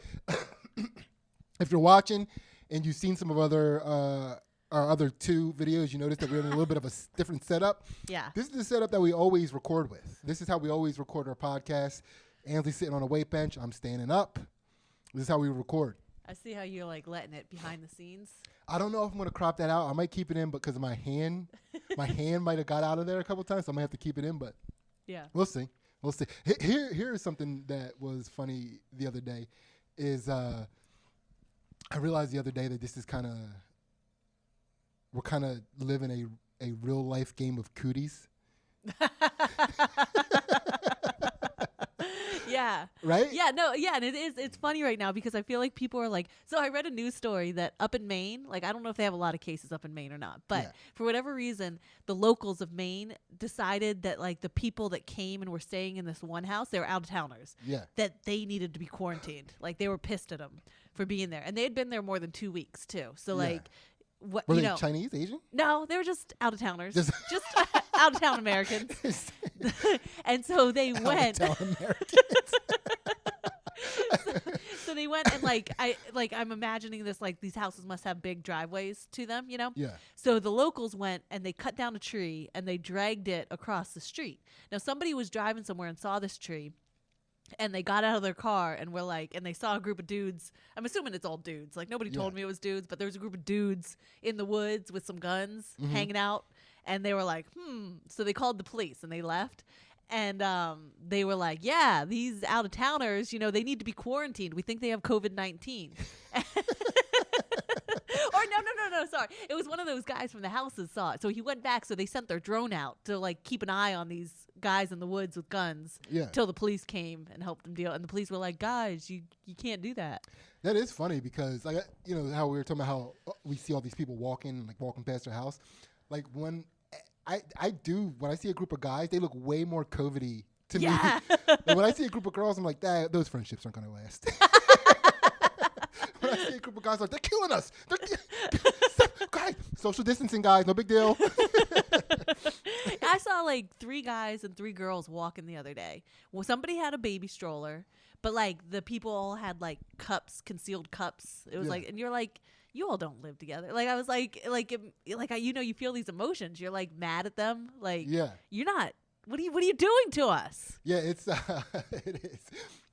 if you're watching and you've seen some of our other two videos, you notice that we're in a little bit of a different setup. Yeah. This is the setup that we always record with. This is how we always record our podcast. Ansley's sitting on a weight bench. I'm standing up. This is how we record. I see how you're like letting it behind the scenes. I don't know if I'm going to crop that out. I might keep it in because of my hand. My hand might have got out of there a couple times, so I might have to keep it in, but yeah, we'll see. We'll see. Here is something that was funny the other day is I realized the other day that this is we're kind of living a real life game of Cooties. Yeah. Right? Yeah, no, yeah, and it's funny right now because I feel like people are like, so I read a news story that up in Maine, like I don't know if they have a lot of cases up in Maine or not, but for whatever reason, the locals of Maine decided that like the people that came and were staying in this one house, they were out of towners. Yeah. That they needed to be quarantined. Like they were pissed at them for being there. And they had been there more than 2 weeks too. So like what were you they know, Chinese, Asian? No, they were just out of towners. Just out of town Americans. And so they went. Out of town Americans. So they went and I'm imagining this, like these houses must have big driveways to them, you know? Yeah. So the locals went and they cut down a tree and they dragged it across the street. Now somebody was driving somewhere and saw this tree and they got out of their car and were like, and they saw a group of dudes. I'm assuming it's all dudes. Like nobody told me it was dudes, but there was a group of dudes in the woods with some guns hanging out. And they were like, So they called the police and they left. And they were like, yeah, these out-of-towners, you know, they need to be quarantined. We think they have COVID-19. Or no, sorry. It was one of those guys from the houses saw it. So he went back, so they sent their drone out to, like, keep an eye on these guys in the woods with guns till the police came and helped them deal. And the police were like, guys, you can't do that. That is funny because, like, you know, how we were talking about how we see all these people walking past their house. Like, when I see a group of guys, they look way more COVID-y to me. Like when I see a group of girls, I'm like, those friendships aren't going to last. When I see a group of guys, like, they're killing us. Guys, social distancing, guys, no big deal. I saw like 3 guys and 3 girls walking the other day. Well, somebody had a baby stroller, but like the people all had like cups, concealed cups. It was like, and you're like, you all don't live together. Like I was like, you know, you feel these emotions. You're like mad at them. Like, you're not. What are you doing to us? Yeah, it's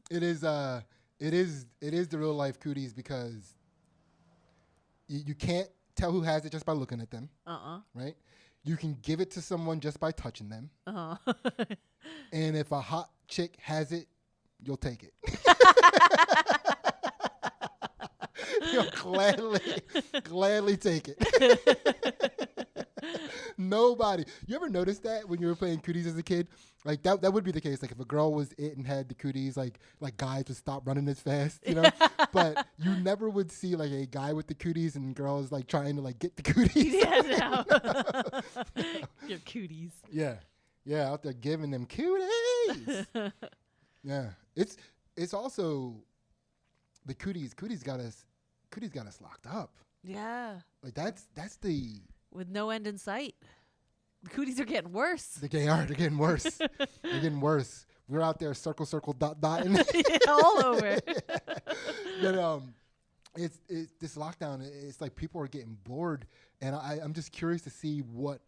it is the real life Cooties because you can't tell who has it just by looking at them. Right? You can give it to someone just by touching them. And if a hot chick has it, you'll take it. You'll gladly take it. Nobody. You ever notice that when you were playing Cooties as a kid? Like that would be the case. Like if a girl was it and had the Cooties, like guys would stop running as fast, you know. But you never would see like a guy with the Cooties and girls like trying to like get the Cooties. Yeah, no. Your Cooties. Yeah, out there giving them Cooties. Yeah, it's also the Cooties. Cooties got us locked up. Yeah. Like that's the with no end in sight. The Cooties are getting worse. They are. They're getting worse. They're getting worse. We're out there circle, dot, and all over. But it's this lockdown. It's like people are getting bored, and I'm just curious to see what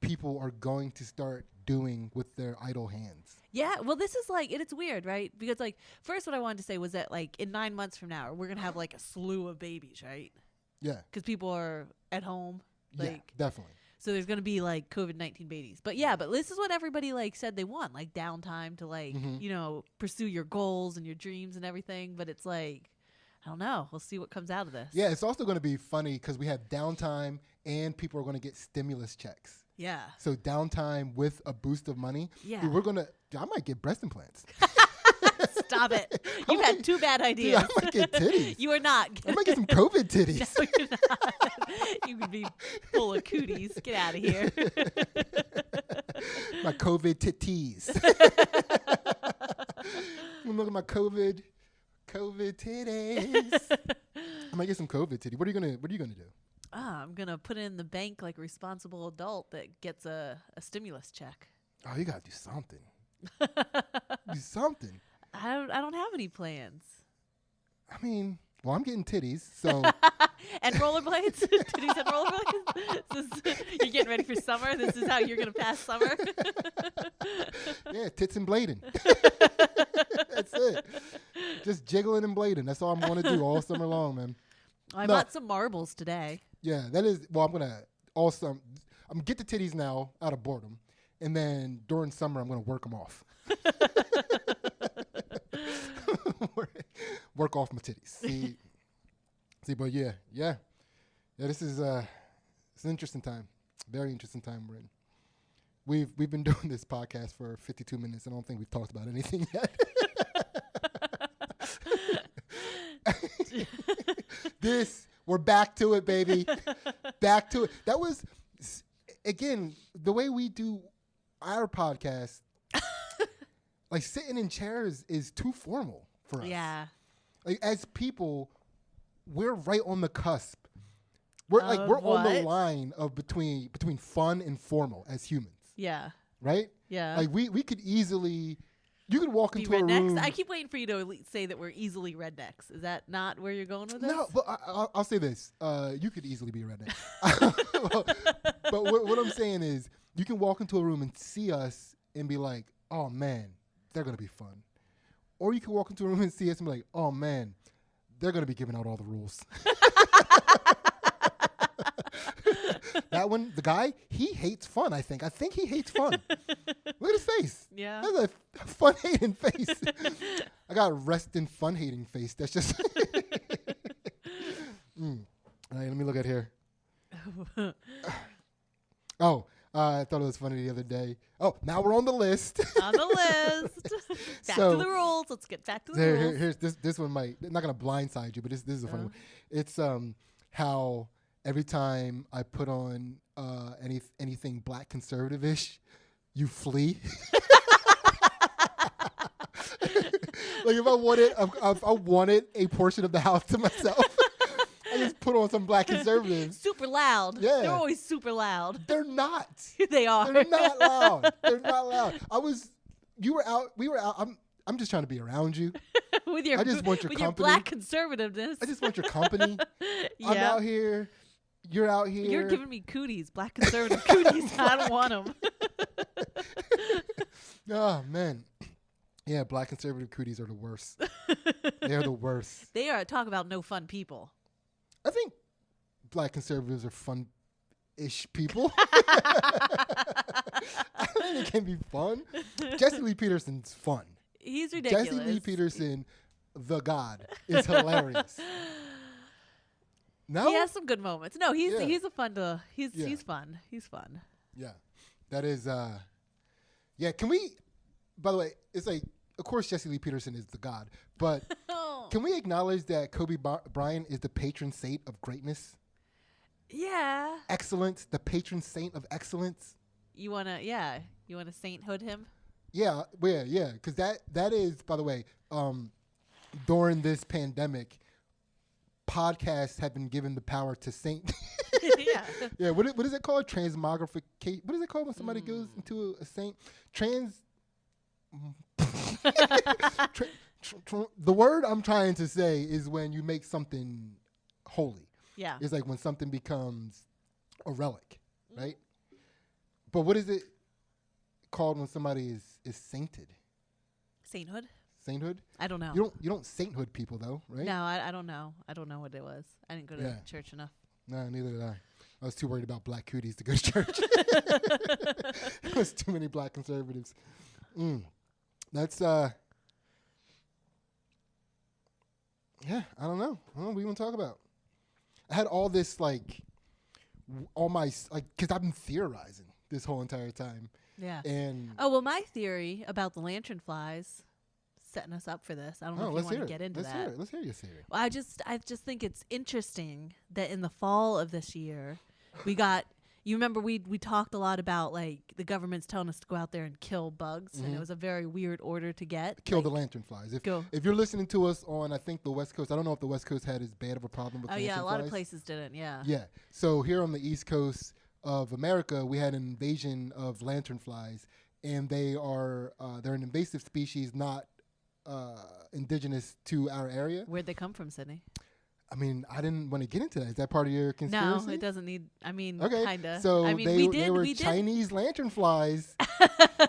people are going to start doing with their idle hands. Yeah, well, this is like, and it's weird, right? Because like, first, what I wanted to say was that like in 9 months from now, we're gonna have like a slew of babies, right? Yeah, because people are at home. Like, yeah, definitely. So there's gonna be like COVID-19 babies. But yeah, but this is what everybody like said they want, like downtime to like pursue your goals and your dreams and everything. But it's like, I don't know. We'll see what comes out of this. Yeah, it's also going to be funny because we have downtime and people are going to get stimulus checks. Yeah. So downtime with a boost of money. Yeah. Dude, I might get breast implants. Stop it. You've had two bad ideas. Dude, I might get titties. You are not. I might get some COVID titties. No, you're not. You could be full of cooties. Get out of here. My COVID titties. Look at my COVID titties. I might get some COVID titties. What are you gonna do? I'm gonna put it in the bank like a responsible adult that gets a stimulus check. Oh, you gotta do something. Do something. I don't have any plans. I mean, well, I'm getting titties, so. And rollerblades, titties and rollerblades. You're getting ready for summer. This is how you're gonna pass summer. Yeah, tits and blading. That's it. Just jiggling and blading. That's all I'm going to do all summer long, man. I bought some marbles today. Yeah, that is. Well, I'm gonna get the titties now out of boredom, and then during summer I'm gonna work them off. Work off my titties. See, but yeah. This is it's an interesting time. Very interesting time we're in. We've been doing this podcast for 52 minutes. I don't think we've talked about anything yet. We're back to it, baby. Back to it. That was, again, the way we do our podcast, like sitting in chairs is too formal for us. Yeah. Like as people, we're right on the cusp. We're on the line of between fun and formal as humans. Yeah. Right? Yeah. Like we could easily, you could walk into rednecks? a room. I keep waiting for you to say that we're easily rednecks. Is that not where you're going with this? No, but I'll say this. You could easily be a redneck. But what I'm saying is you can walk into a room and see us and be like, oh, man, they're going to be fun. Or you can walk into a room and see us and be like, oh, man, they're going to be giving out all the rules. That one, the guy, he hates fun, I think. I think he hates fun. Look at his face. Yeah. That's a fun-hating face. I got a resting fun-hating face. That's just... All right, let me look at here. I thought it was funny the other day. Oh, now we're on the list. On the list. Back to the rules. Let's get back to the rules. Here's this one might not gonna blindside you, but this is a funny one. It's how every time I put on anything black conservative-ish, you flee. Like if I wanted a portion of the house to myself, I just put on some black conservatives. Super loud. Yeah. They're always super loud. They're not. They are. They're not loud. They're not loud. You were out. We were out. I'm just trying to be around you. I just want your company. Your black conservativeness. I just want your company. Yeah. I'm out here. You're out here. You're giving me cooties, black conservative cooties. I don't want them. Oh, man. Yeah, black conservative cooties are the worst. They're the worst. They are. Talk about no fun people. I think black conservatives are fun-ish people. I think it can be fun. Jesse Lee Peterson's fun. He's ridiculous. Jesse Lee Peterson, the God, is hilarious. No, he has some good moments. No, he's fun. He's fun. Yeah, that is. Yeah, can we? By the way, it's like, of course, Jesse Lee Peterson is the God, but can we acknowledge that Kobe Bryant is the patron saint of greatness? Yeah. Excellence, the patron saint of excellence. You wanna sainthood him? Yeah, because that is, by the way, during this pandemic, podcasts have been given the power to saint. Yeah. Yeah. What is it called? Transmogrification. What is it called when somebody goes into a saint? The word I'm trying to say is when you make something holy. Yeah. It's like when something becomes a relic, right? But what is it called when somebody is sainted? Sainthood? Sainthood? I don't know. You don't sainthood people though, right? No, I don't know. I don't know what it was. I didn't go to church enough. No, neither did I. I was too worried about black cooties to go to church. There was too many black conservatives. That's yeah, I don't know. What do you want to talk about? I had all this because I've been theorizing this whole entire time. Yeah. And my theory about the lantern flies, setting us up for this. I don't know if you want to get into that. Let's hear your theory. Well, I just think it's interesting that in the fall of this year, we got. You remember we talked a lot about like the government's telling us to go out there and kill bugs, and it was a very weird order to get. Kill the lantern flies. If you're listening to us on, I think the West Coast, I don't know if the West Coast had as bad of a problem with lantern flies. Oh yeah, a lot of places didn't. Yeah. Yeah. So here on the East Coast of America, we had an invasion of lantern flies, and they're an invasive species, not indigenous to our area. Where'd they come from, Sidney? I mean, I didn't want to get into that. Is that part of your conspiracy? No, it doesn't need. I mean, okay. kind of. So I mean, they were Chinese lantern flies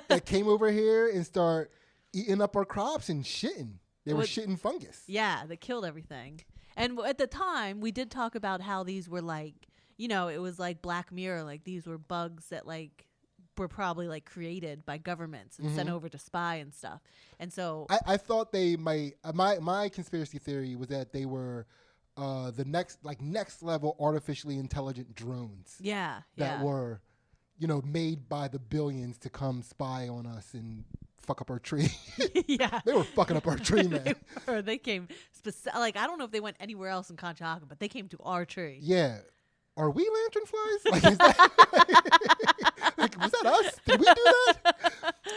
that came over here and start eating up our crops and shitting. They were shitting fungus. Yeah, that killed everything. And at the time, we did talk about how these were like, it was like Black Mirror. Like these were bugs that like were probably like created by governments and sent over to spy and stuff. And so I thought they might. My conspiracy theory was that they were. The next level artificially intelligent drones. Yeah. That were, made by the billions to come spy on us and fuck up our tree. Yeah. They were fucking up our tree, man. They came I don't know if they went anywhere else in Conshohocken, but they came to our tree. Yeah. Are we lantern flies? Like, is that, was that us? Did we do that?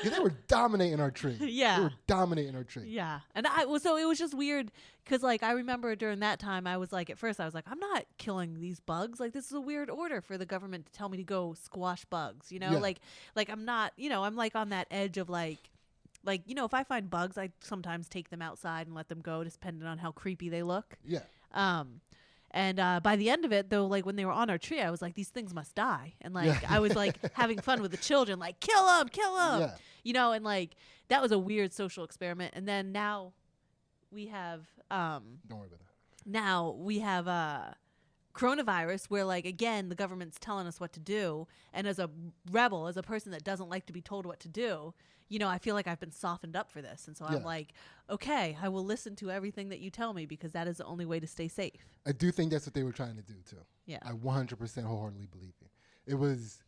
Yeah, they were dominating our tree. Yeah. They were dominating our tree. Yeah. And so it was just weird because, like, I remember during that time, I was like, at first, I was like, I'm not killing these bugs. Like, this is a weird order for the government to tell me to go squash bugs, Yeah. Like I'm not, I'm like on that edge of like, if I find bugs, I sometimes take them outside and let them go, depending on how creepy they look. Yeah. And by the end of it, though, like when they were on our tree, I was like, these things must die. And like, I was like having fun with the children, like, kill them. Yeah. And like that was a weird social experiment. And then now we have, Don't worry about that. Now we have coronavirus where like, again, the government's telling us what to do. And as a rebel, as a person that doesn't like to be told what to do, I feel like I've been softened up for this. And so I'm like, okay, I will listen to everything that you tell me because that is the only way to stay safe. I do think that's what they were trying to do too. Yeah. I 100% wholeheartedly believe it. It was,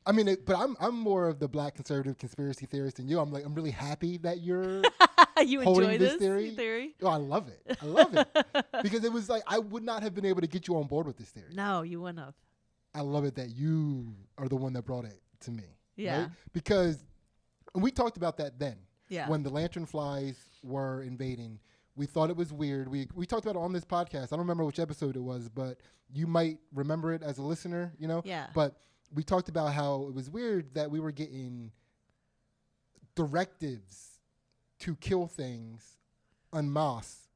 but I'm more of the black conservative conspiracy theorist than you. I'm really happy that you're you holding enjoy this this theory. Oh, I love it. I love it. Because it was like, I would not have been able to get you on board with this theory. No, you wouldn't have. I love it that you are the one that brought it to me. Yeah. Right? Because we talked about that then. Yeah. When the lantern flies were invading, we thought it was weird. We talked about it on this podcast. I don't remember which episode it was, but you might remember it as a listener, Yeah. But we talked about how it was weird that we were getting directives to kill things en masse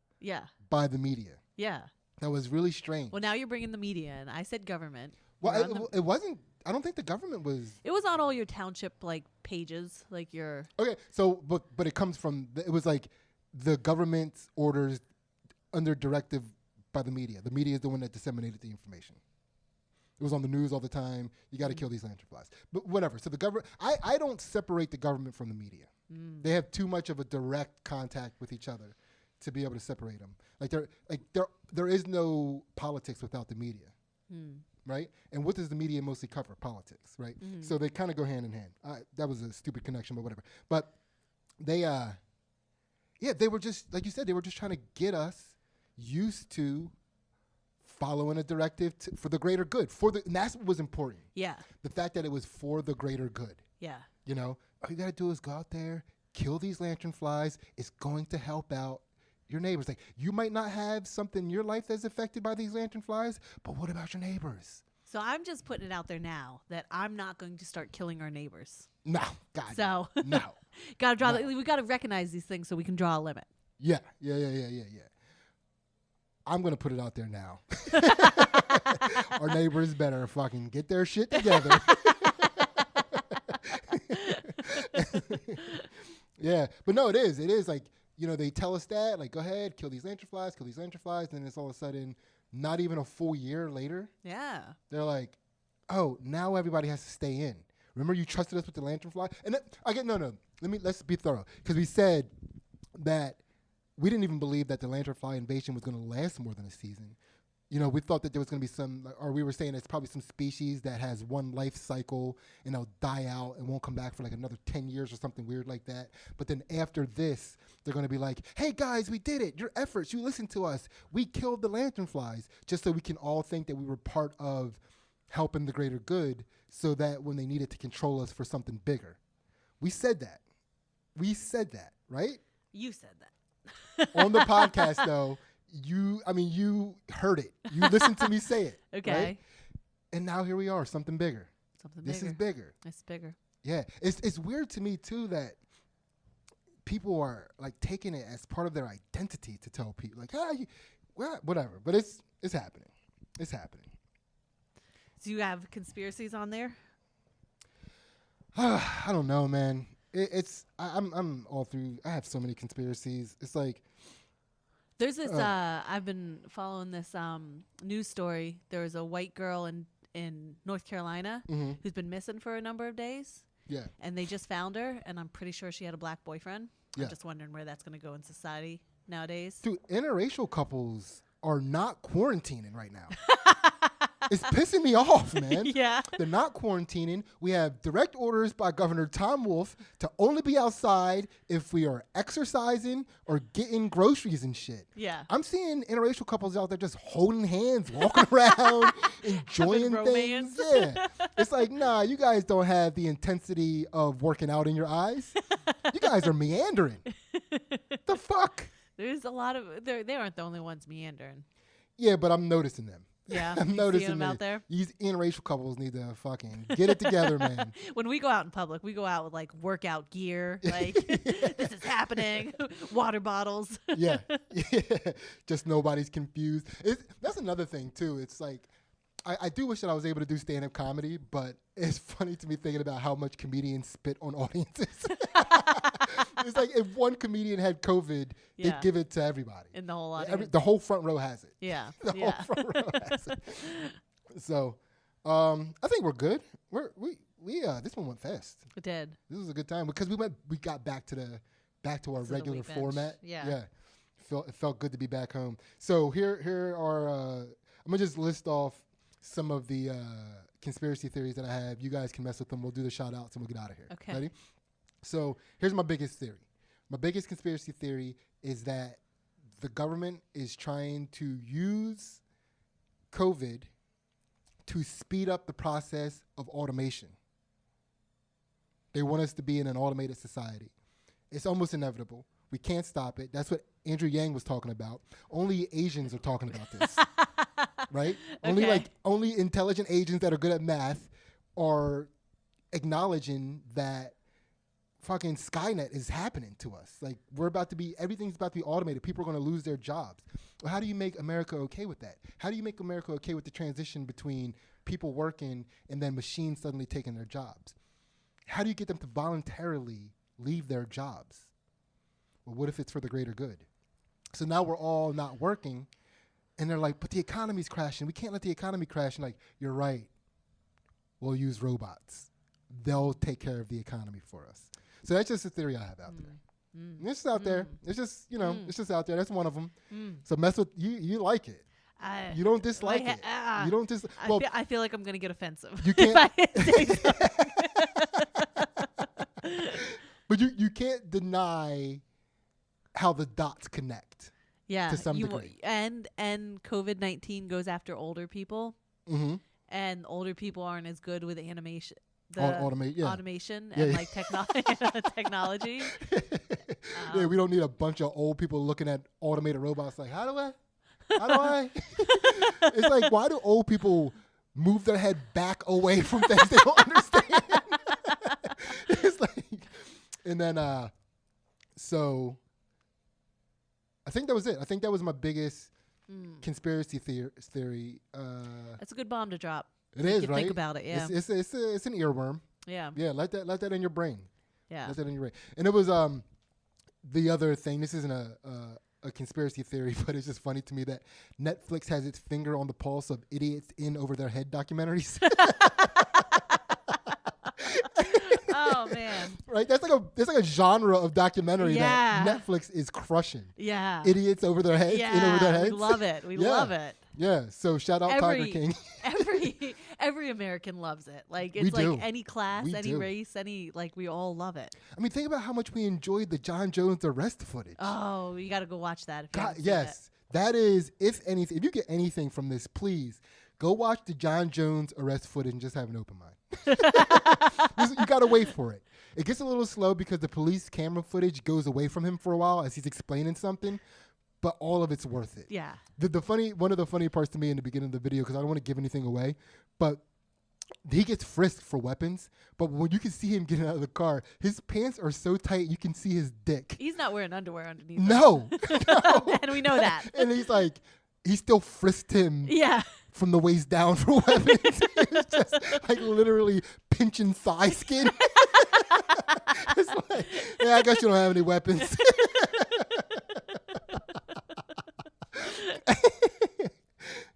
by the media. Yeah. That was really strange. Well, now you're bringing the media in. I said government. Well, it wasn't. I don't think the government was. It was on all your township like pages, like your. Okay, so but it comes from. It was like the government's orders under directive by the media. The media is the one that disseminated the information. It was on the news all the time. You got to kill these lanternflies. But whatever. So the government. I don't separate the government from the media. They have too much of a direct contact with each other to be able to separate them. There is no politics without the media. Right? And what does the media mostly cover? Politics, right? So they kind of go hand in hand. That was a stupid connection, but whatever. But they were just, like you said, they were just trying to get us used to following a directive for the greater good. And that's what was important. Yeah. The fact that it was for the greater good. Yeah. All you got to do is go out there, kill these lanternflies. It's going to help out your neighbors. Like, you might not have something in your life that's affected by these lanternflies, but what about your neighbors? So I'm just putting it out there now that I'm not going to start killing our neighbors. No, God. So no. Gotta draw. We gotta recognize these things so we can draw a limit. Yeah. I'm gonna put it out there now. Our neighbors better fucking get their shit together. Yeah, but no, it is like, they tell us that, like, go ahead, kill these lanternflies, and then it's all of a sudden not even a full year later, Yeah. they're like, oh, now everybody has to stay in. Remember you trusted us with the lanternfly? And let's be thorough. Because we said that we didn't even believe that the lanternfly invasion was going to last more than a season. We thought that there was going to be or we were saying it's probably some species that has one life cycle and they'll die out and won't come back for like another 10 years or something weird like that. But then after this, they're going to be like, hey guys, we did it. Your efforts, you listened to us. We killed the lanternflies, just so we can all think that we were part of helping the greater good, so that when they needed to control us for something bigger. We said that, right? You said that. On the podcast though. You heard it. You listened to me say it. Okay. Right? And now here we are, something bigger. This is bigger. It's bigger. Yeah. It's weird to me too that people are like taking it as part of their identity to tell people like, whatever. But it's happening. It's happening. Do you have conspiracies on there? I don't know, man. I'm all through. I have so many conspiracies. It's like, there's this, I've been following this news story. There was a white girl in North Carolina who's been missing for a number of days. Yeah. And they just found her, and I'm pretty sure she had a black boyfriend. Yeah. I'm just wondering where that's going to go in society nowadays. Dude, interracial couples are not quarantining right now. It's pissing me off, man. Yeah. They're not quarantining. We have direct orders by Governor Tom Wolf to only be outside if we are exercising or getting groceries and shit. Yeah. I'm seeing interracial couples out there just holding hands, walking around, enjoying things. Yeah. It's like, nah, you guys don't have the intensity of working out in your eyes. You guys are meandering. The fuck? There's a lot of, they aren't the only ones meandering. Yeah, but I'm noticing them. Yeah, I'm noticing them out there. These interracial couples need to fucking get it together, man. When we go out in public, we go out with like workout gear, like this is happening, water bottles. Yeah. Just nobody's confused. That's another thing too. It's like I do wish that I was able to do stand-up comedy, but it's funny to me thinking about how much comedians spit on audiences. It's like if one comedian had COVID, they'd give it to everybody. In the whole audience. The whole front row has it. Yeah. The whole front row has it. So I think we're good. We this one went fast. It did. This was a good time because we got back to our regular format. Yeah. It felt good to be back home. So here are I'm gonna just list off some of the conspiracy theories that I have. You guys can mess with them. We'll do the shout outs and we'll get out of here. Okay. Ready? So here's my biggest theory. My biggest conspiracy theory is that the government is trying to use COVID to speed up the process of automation. They want us to be in an automated society. It's almost inevitable. We can't stop it. That's what Andrew Yang was talking about. Only Asians are talking about this. Right? Okay. Only intelligent Asians that are good at math are acknowledging that fucking Skynet is happening to us. Like everything's about to be automated. People are going to lose their jobs. Well, how do you make America okay with that? How do you make America okay with the transition between people working and then machines suddenly taking their jobs? How do you get them to voluntarily leave their jobs? Well, what if it's for the greater good? So now we're all not working, and they're like, but the economy's crashing. We can't let the economy crash. And like, you're right. We'll use robots. They'll take care of the economy for us. So that's just a theory I have out there. It's just out there. It's just, it's just out there. That's one of them. So mess with, you like it. You don't dislike it. You don't dislike. Well, I feel like I'm going to get offensive. You can't. But you can't deny how the dots connect. Yeah. To some degree. And COVID-19 goes after older people. Mm-hmm. And older people aren't as good with animation. Automation and like technology. Yeah, we don't need a bunch of old people looking at automated robots like, how do I? It's like, why do old people move their head back away from things they don't understand? It's like, and then, so I think that was it. I think that was my biggest conspiracy theory. That's a good bomb to drop. It is, right? Think about it, yeah. It's an earworm. Yeah. Yeah, let that in your brain. Yeah. Let that in your brain. And it was the other thing. This isn't a conspiracy theory, but it's just funny to me that Netflix has its finger on the pulse of idiots in over their head documentaries. Oh man. Right? That's like a genre of documentary that Netflix is crushing. Yeah. Idiots over their heads, in over their heads. We love it. We love it. Yeah. So shout out Tiger King. every American loves it. Like We it's like do. any class, We any do. race, like we all love it. I mean, think about how much we enjoyed the John Jones arrest footage. Oh, you got to go watch that. If you God, haven't seen yes. That is, if anything, if you get anything from this, please go watch the John Jones arrest footage and just have an open mind. You got to wait for it. It gets a little slow because the police camera footage goes away from him for a while as he's explaining something, but all of it's worth it. Yeah. One of the funny parts to me in the beginning of the video, because I don't want to give anything away, but he gets frisked for weapons, but when you can see him getting out of the car, his pants are so tight you can see his dick. He's not wearing underwear underneath. No. And we know that. And he's like, he still frisked him from the waist down for weapons. It's just like literally pinching thigh skin. It's like, yeah, I guess you don't have any weapons.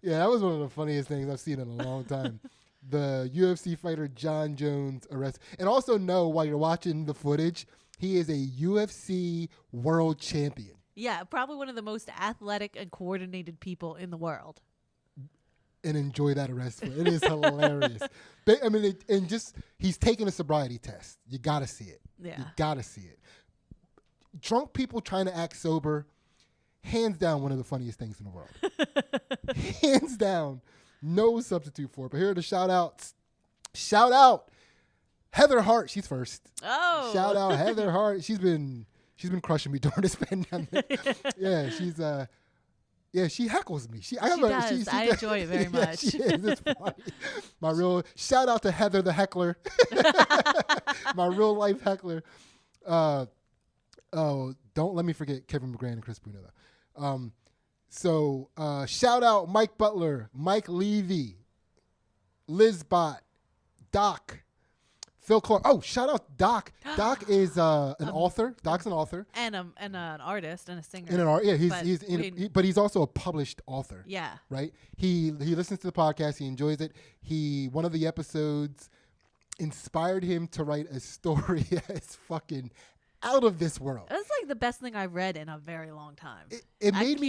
Yeah, that was one of the funniest things I've seen in a long time. The UFC fighter John Jones arrest. And also know while you're watching the footage, he is a UFC world champion. Yeah, probably one of the most athletic and coordinated people in the world. And enjoy that arrest. It is hilarious. But, I mean, he's taking a sobriety test. You got to see it. Yeah. You got to see it. Drunk people trying to act sober, hands down one of the funniest things in the world. Hands down. No substitute for it. But here are the shout outs. Shout out Heather Hart. She's first. Oh. Shout out Heather Hart. She's been crushing me during this pandemic. Yeah, she heckles me. She does. I enjoy it very much. She is. It's funny. Shout out to Heather the heckler. My real life heckler. Don't let me forget Kevin McGran and Chris Bruno though. So shout out Mike Butler, Mike Levy, Liz Bott, Doc, Phil Clark. Oh, shout out Doc. Doc is an author. Doc's an author and an artist and a singer. And an art. Yeah, but he's also a published author. Yeah. Right. He listens to the podcast. He enjoys it. One of the episodes inspired him to write a story that's fucking out of this world. That's like the best thing I've read in a very long time. It made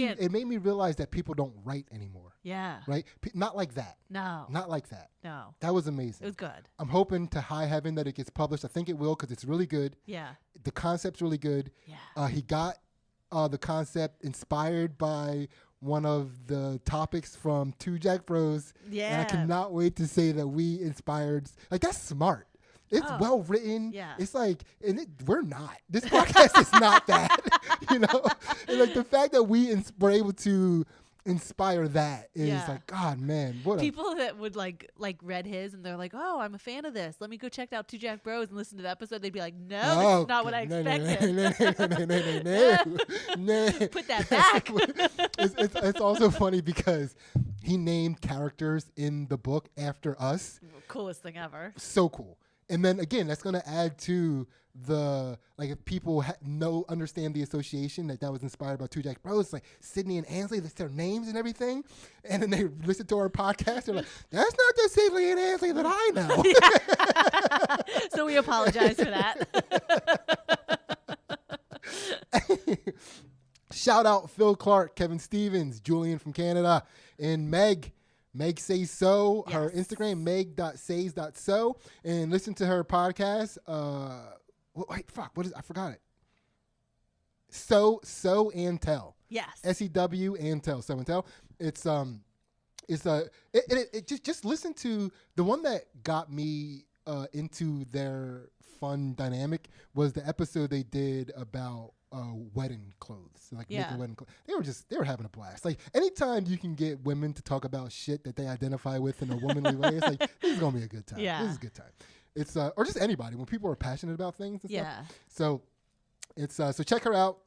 me realize that people don't write anymore. Yeah. Right? Not like that. No. Not like that. No. That was amazing. It was good. I'm hoping to high heaven that it gets published. I think it will because it's really good. Yeah. The concept's really good. Yeah. He got the concept inspired by one of the topics from Two Jack Bros. Yeah. And I cannot wait to say that we inspired. Like, that's smart. It's well written. Yeah. It's like, we're not. This podcast is not that. You know? And like the fact that we were able to inspire that is like, God, man. People that would like read his and they're like, oh, I'm a fan of this. Let me go check out Two Jack Bros and listen to the episode. They'd be like, no, that's not what I expected. No. Put that back. It's also funny because he named characters in the book after us. Coolest thing ever. So cool. And then again, that's going to add to if people understand the association that was inspired by Two Jack Bros, like Sidney and Ansley, that's their names and everything. And then they listen to our podcast, they're like, that's not the Sidney and Ansley that I know. So we apologize for that. Shout out Phil Clark, Kevin Stevens, Julian from Canada, and Meg. Meg Says So, her Instagram, meg.says.so, and listen to her podcast. I forgot it. So and Tell. Yes. SEW and Tell. So and Tell. Just listen to the one that got me into their fun dynamic was the episode they did about wedding clothes, making wedding clothes. They were having a blast. Like anytime you can get women to talk about shit that they identify with in a womanly way, it's like this is gonna be a good time. Yeah, this is a good time. It's or just anybody when people are passionate about things and stuff. So it's so check her out.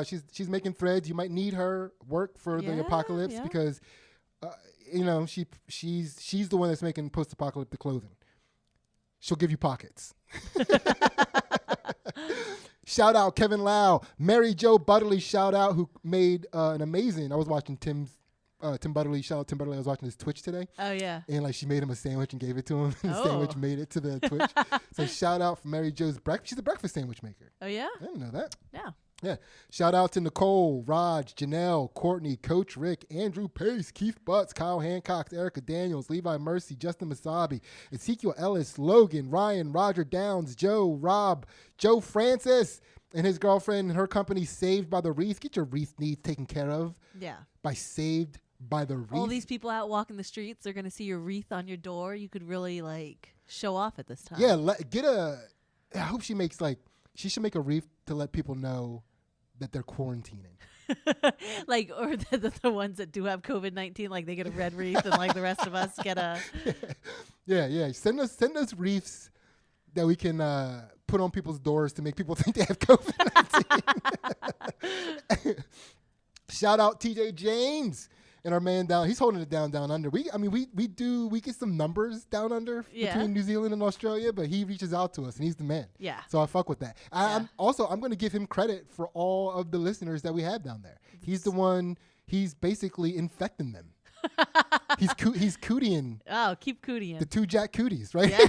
She's making threads. You might need her work for the apocalypse because she's the one that's making post-apocalyptic clothing. She'll give you pockets. Shout out Kevin Lau. Mary Jo Butterly, shout out, who made an amazing. I was watching Tim Butterly. Shout out Tim Butterly. I was watching his Twitch today. Oh, yeah. And like she made him a sandwich and gave it to him. And the sandwich made it to the Twitch. So shout out for Mary Jo's breakfast. She's a breakfast sandwich maker. Oh, yeah? I didn't know that. Yeah. Yeah. Shout out to Nicole, Raj, Janelle, Courtney, Coach Rick, Andrew Pace, Keith Butts, Kyle Hancock, Erica Daniels, Levi Mercy, Justin Masabi, Ezekiel Ellis, Logan, Ryan, Roger Downs, Joe, Rob, Joe Francis, and his girlfriend and her company, Saved by the Wreath. Get your wreath needs taken care of. Yeah. By Saved by the Wreath. All these people out walking the streets, they're going to see your wreath on your door. You could really, like, show off at this time. Yeah. I hope she makes, she should make a wreath to let people know that they're quarantining. Like, or the ones that do have COVID-19, like they get a red wreath and like the rest of us get a... Yeah. Send us wreaths that we can put on people's doors to make people think they have COVID-19. Shout out TJ James and our man down. He's holding it down under. We get some numbers down under between New Zealand and Australia, but he reaches out to us and he's the man. Yeah. So I fuck with that. I'm going to give him credit for all of the listeners that we have down there. He's the one. He's basically infecting them. he's cootying. Oh, keep cootying. The two Jack Cooties, right? Yeah.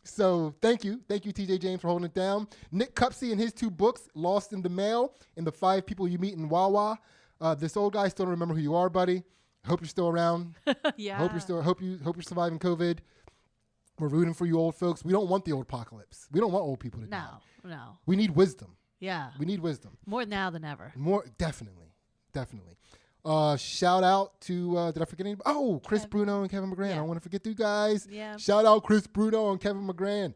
So thank you, TJ James, for holding it down. Nick Cupsey and his 2 books, Lost in the Mail and The 5 People You Meet in Wawa. This old guy still don't remember who you are, buddy. Hope you're still around. Yeah. Hope you're surviving COVID. We're rooting for you old folks. We don't want the old apocalypse. We don't want old people to die. No. We need wisdom. Yeah. We need wisdom. More now than ever. More, definitely. Shout out to, did I forget anybody? Oh, Chris Bruno and Kevin McGran. I don't want to forget you guys. Yeah. Shout out Chris Bruno and Kevin McGran.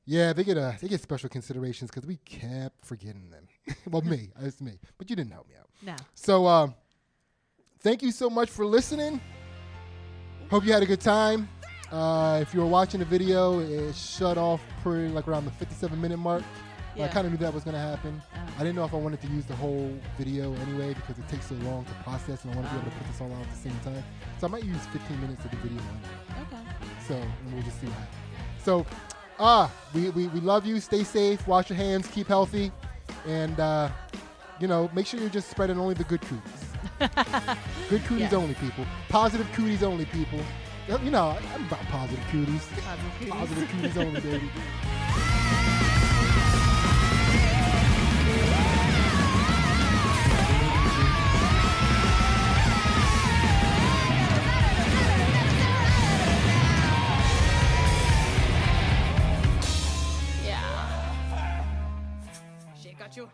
Yeah, they get special considerations because we kept forgetting them. Well, it's me. But you didn't help me out. No. So, thank you so much for listening. Hope you had a good time. If you were watching the video, it shut off pretty around the 57-minute mark. Yeah. I kind of knew that was going to happen. I didn't know if I wanted to use the whole video anyway because it takes so long to process and I want to be able to put this all out at the same time. So I might use 15 minutes of the video anyway. Okay. So, and we'll just see what happens. So, we love you. Stay safe. Wash your hands. Keep healthy. And, make sure you're just spreading only the good cooties. Good cooties only, people. Positive cooties only, people. I'm about positive cooties. Positive cooties only, baby. Got you.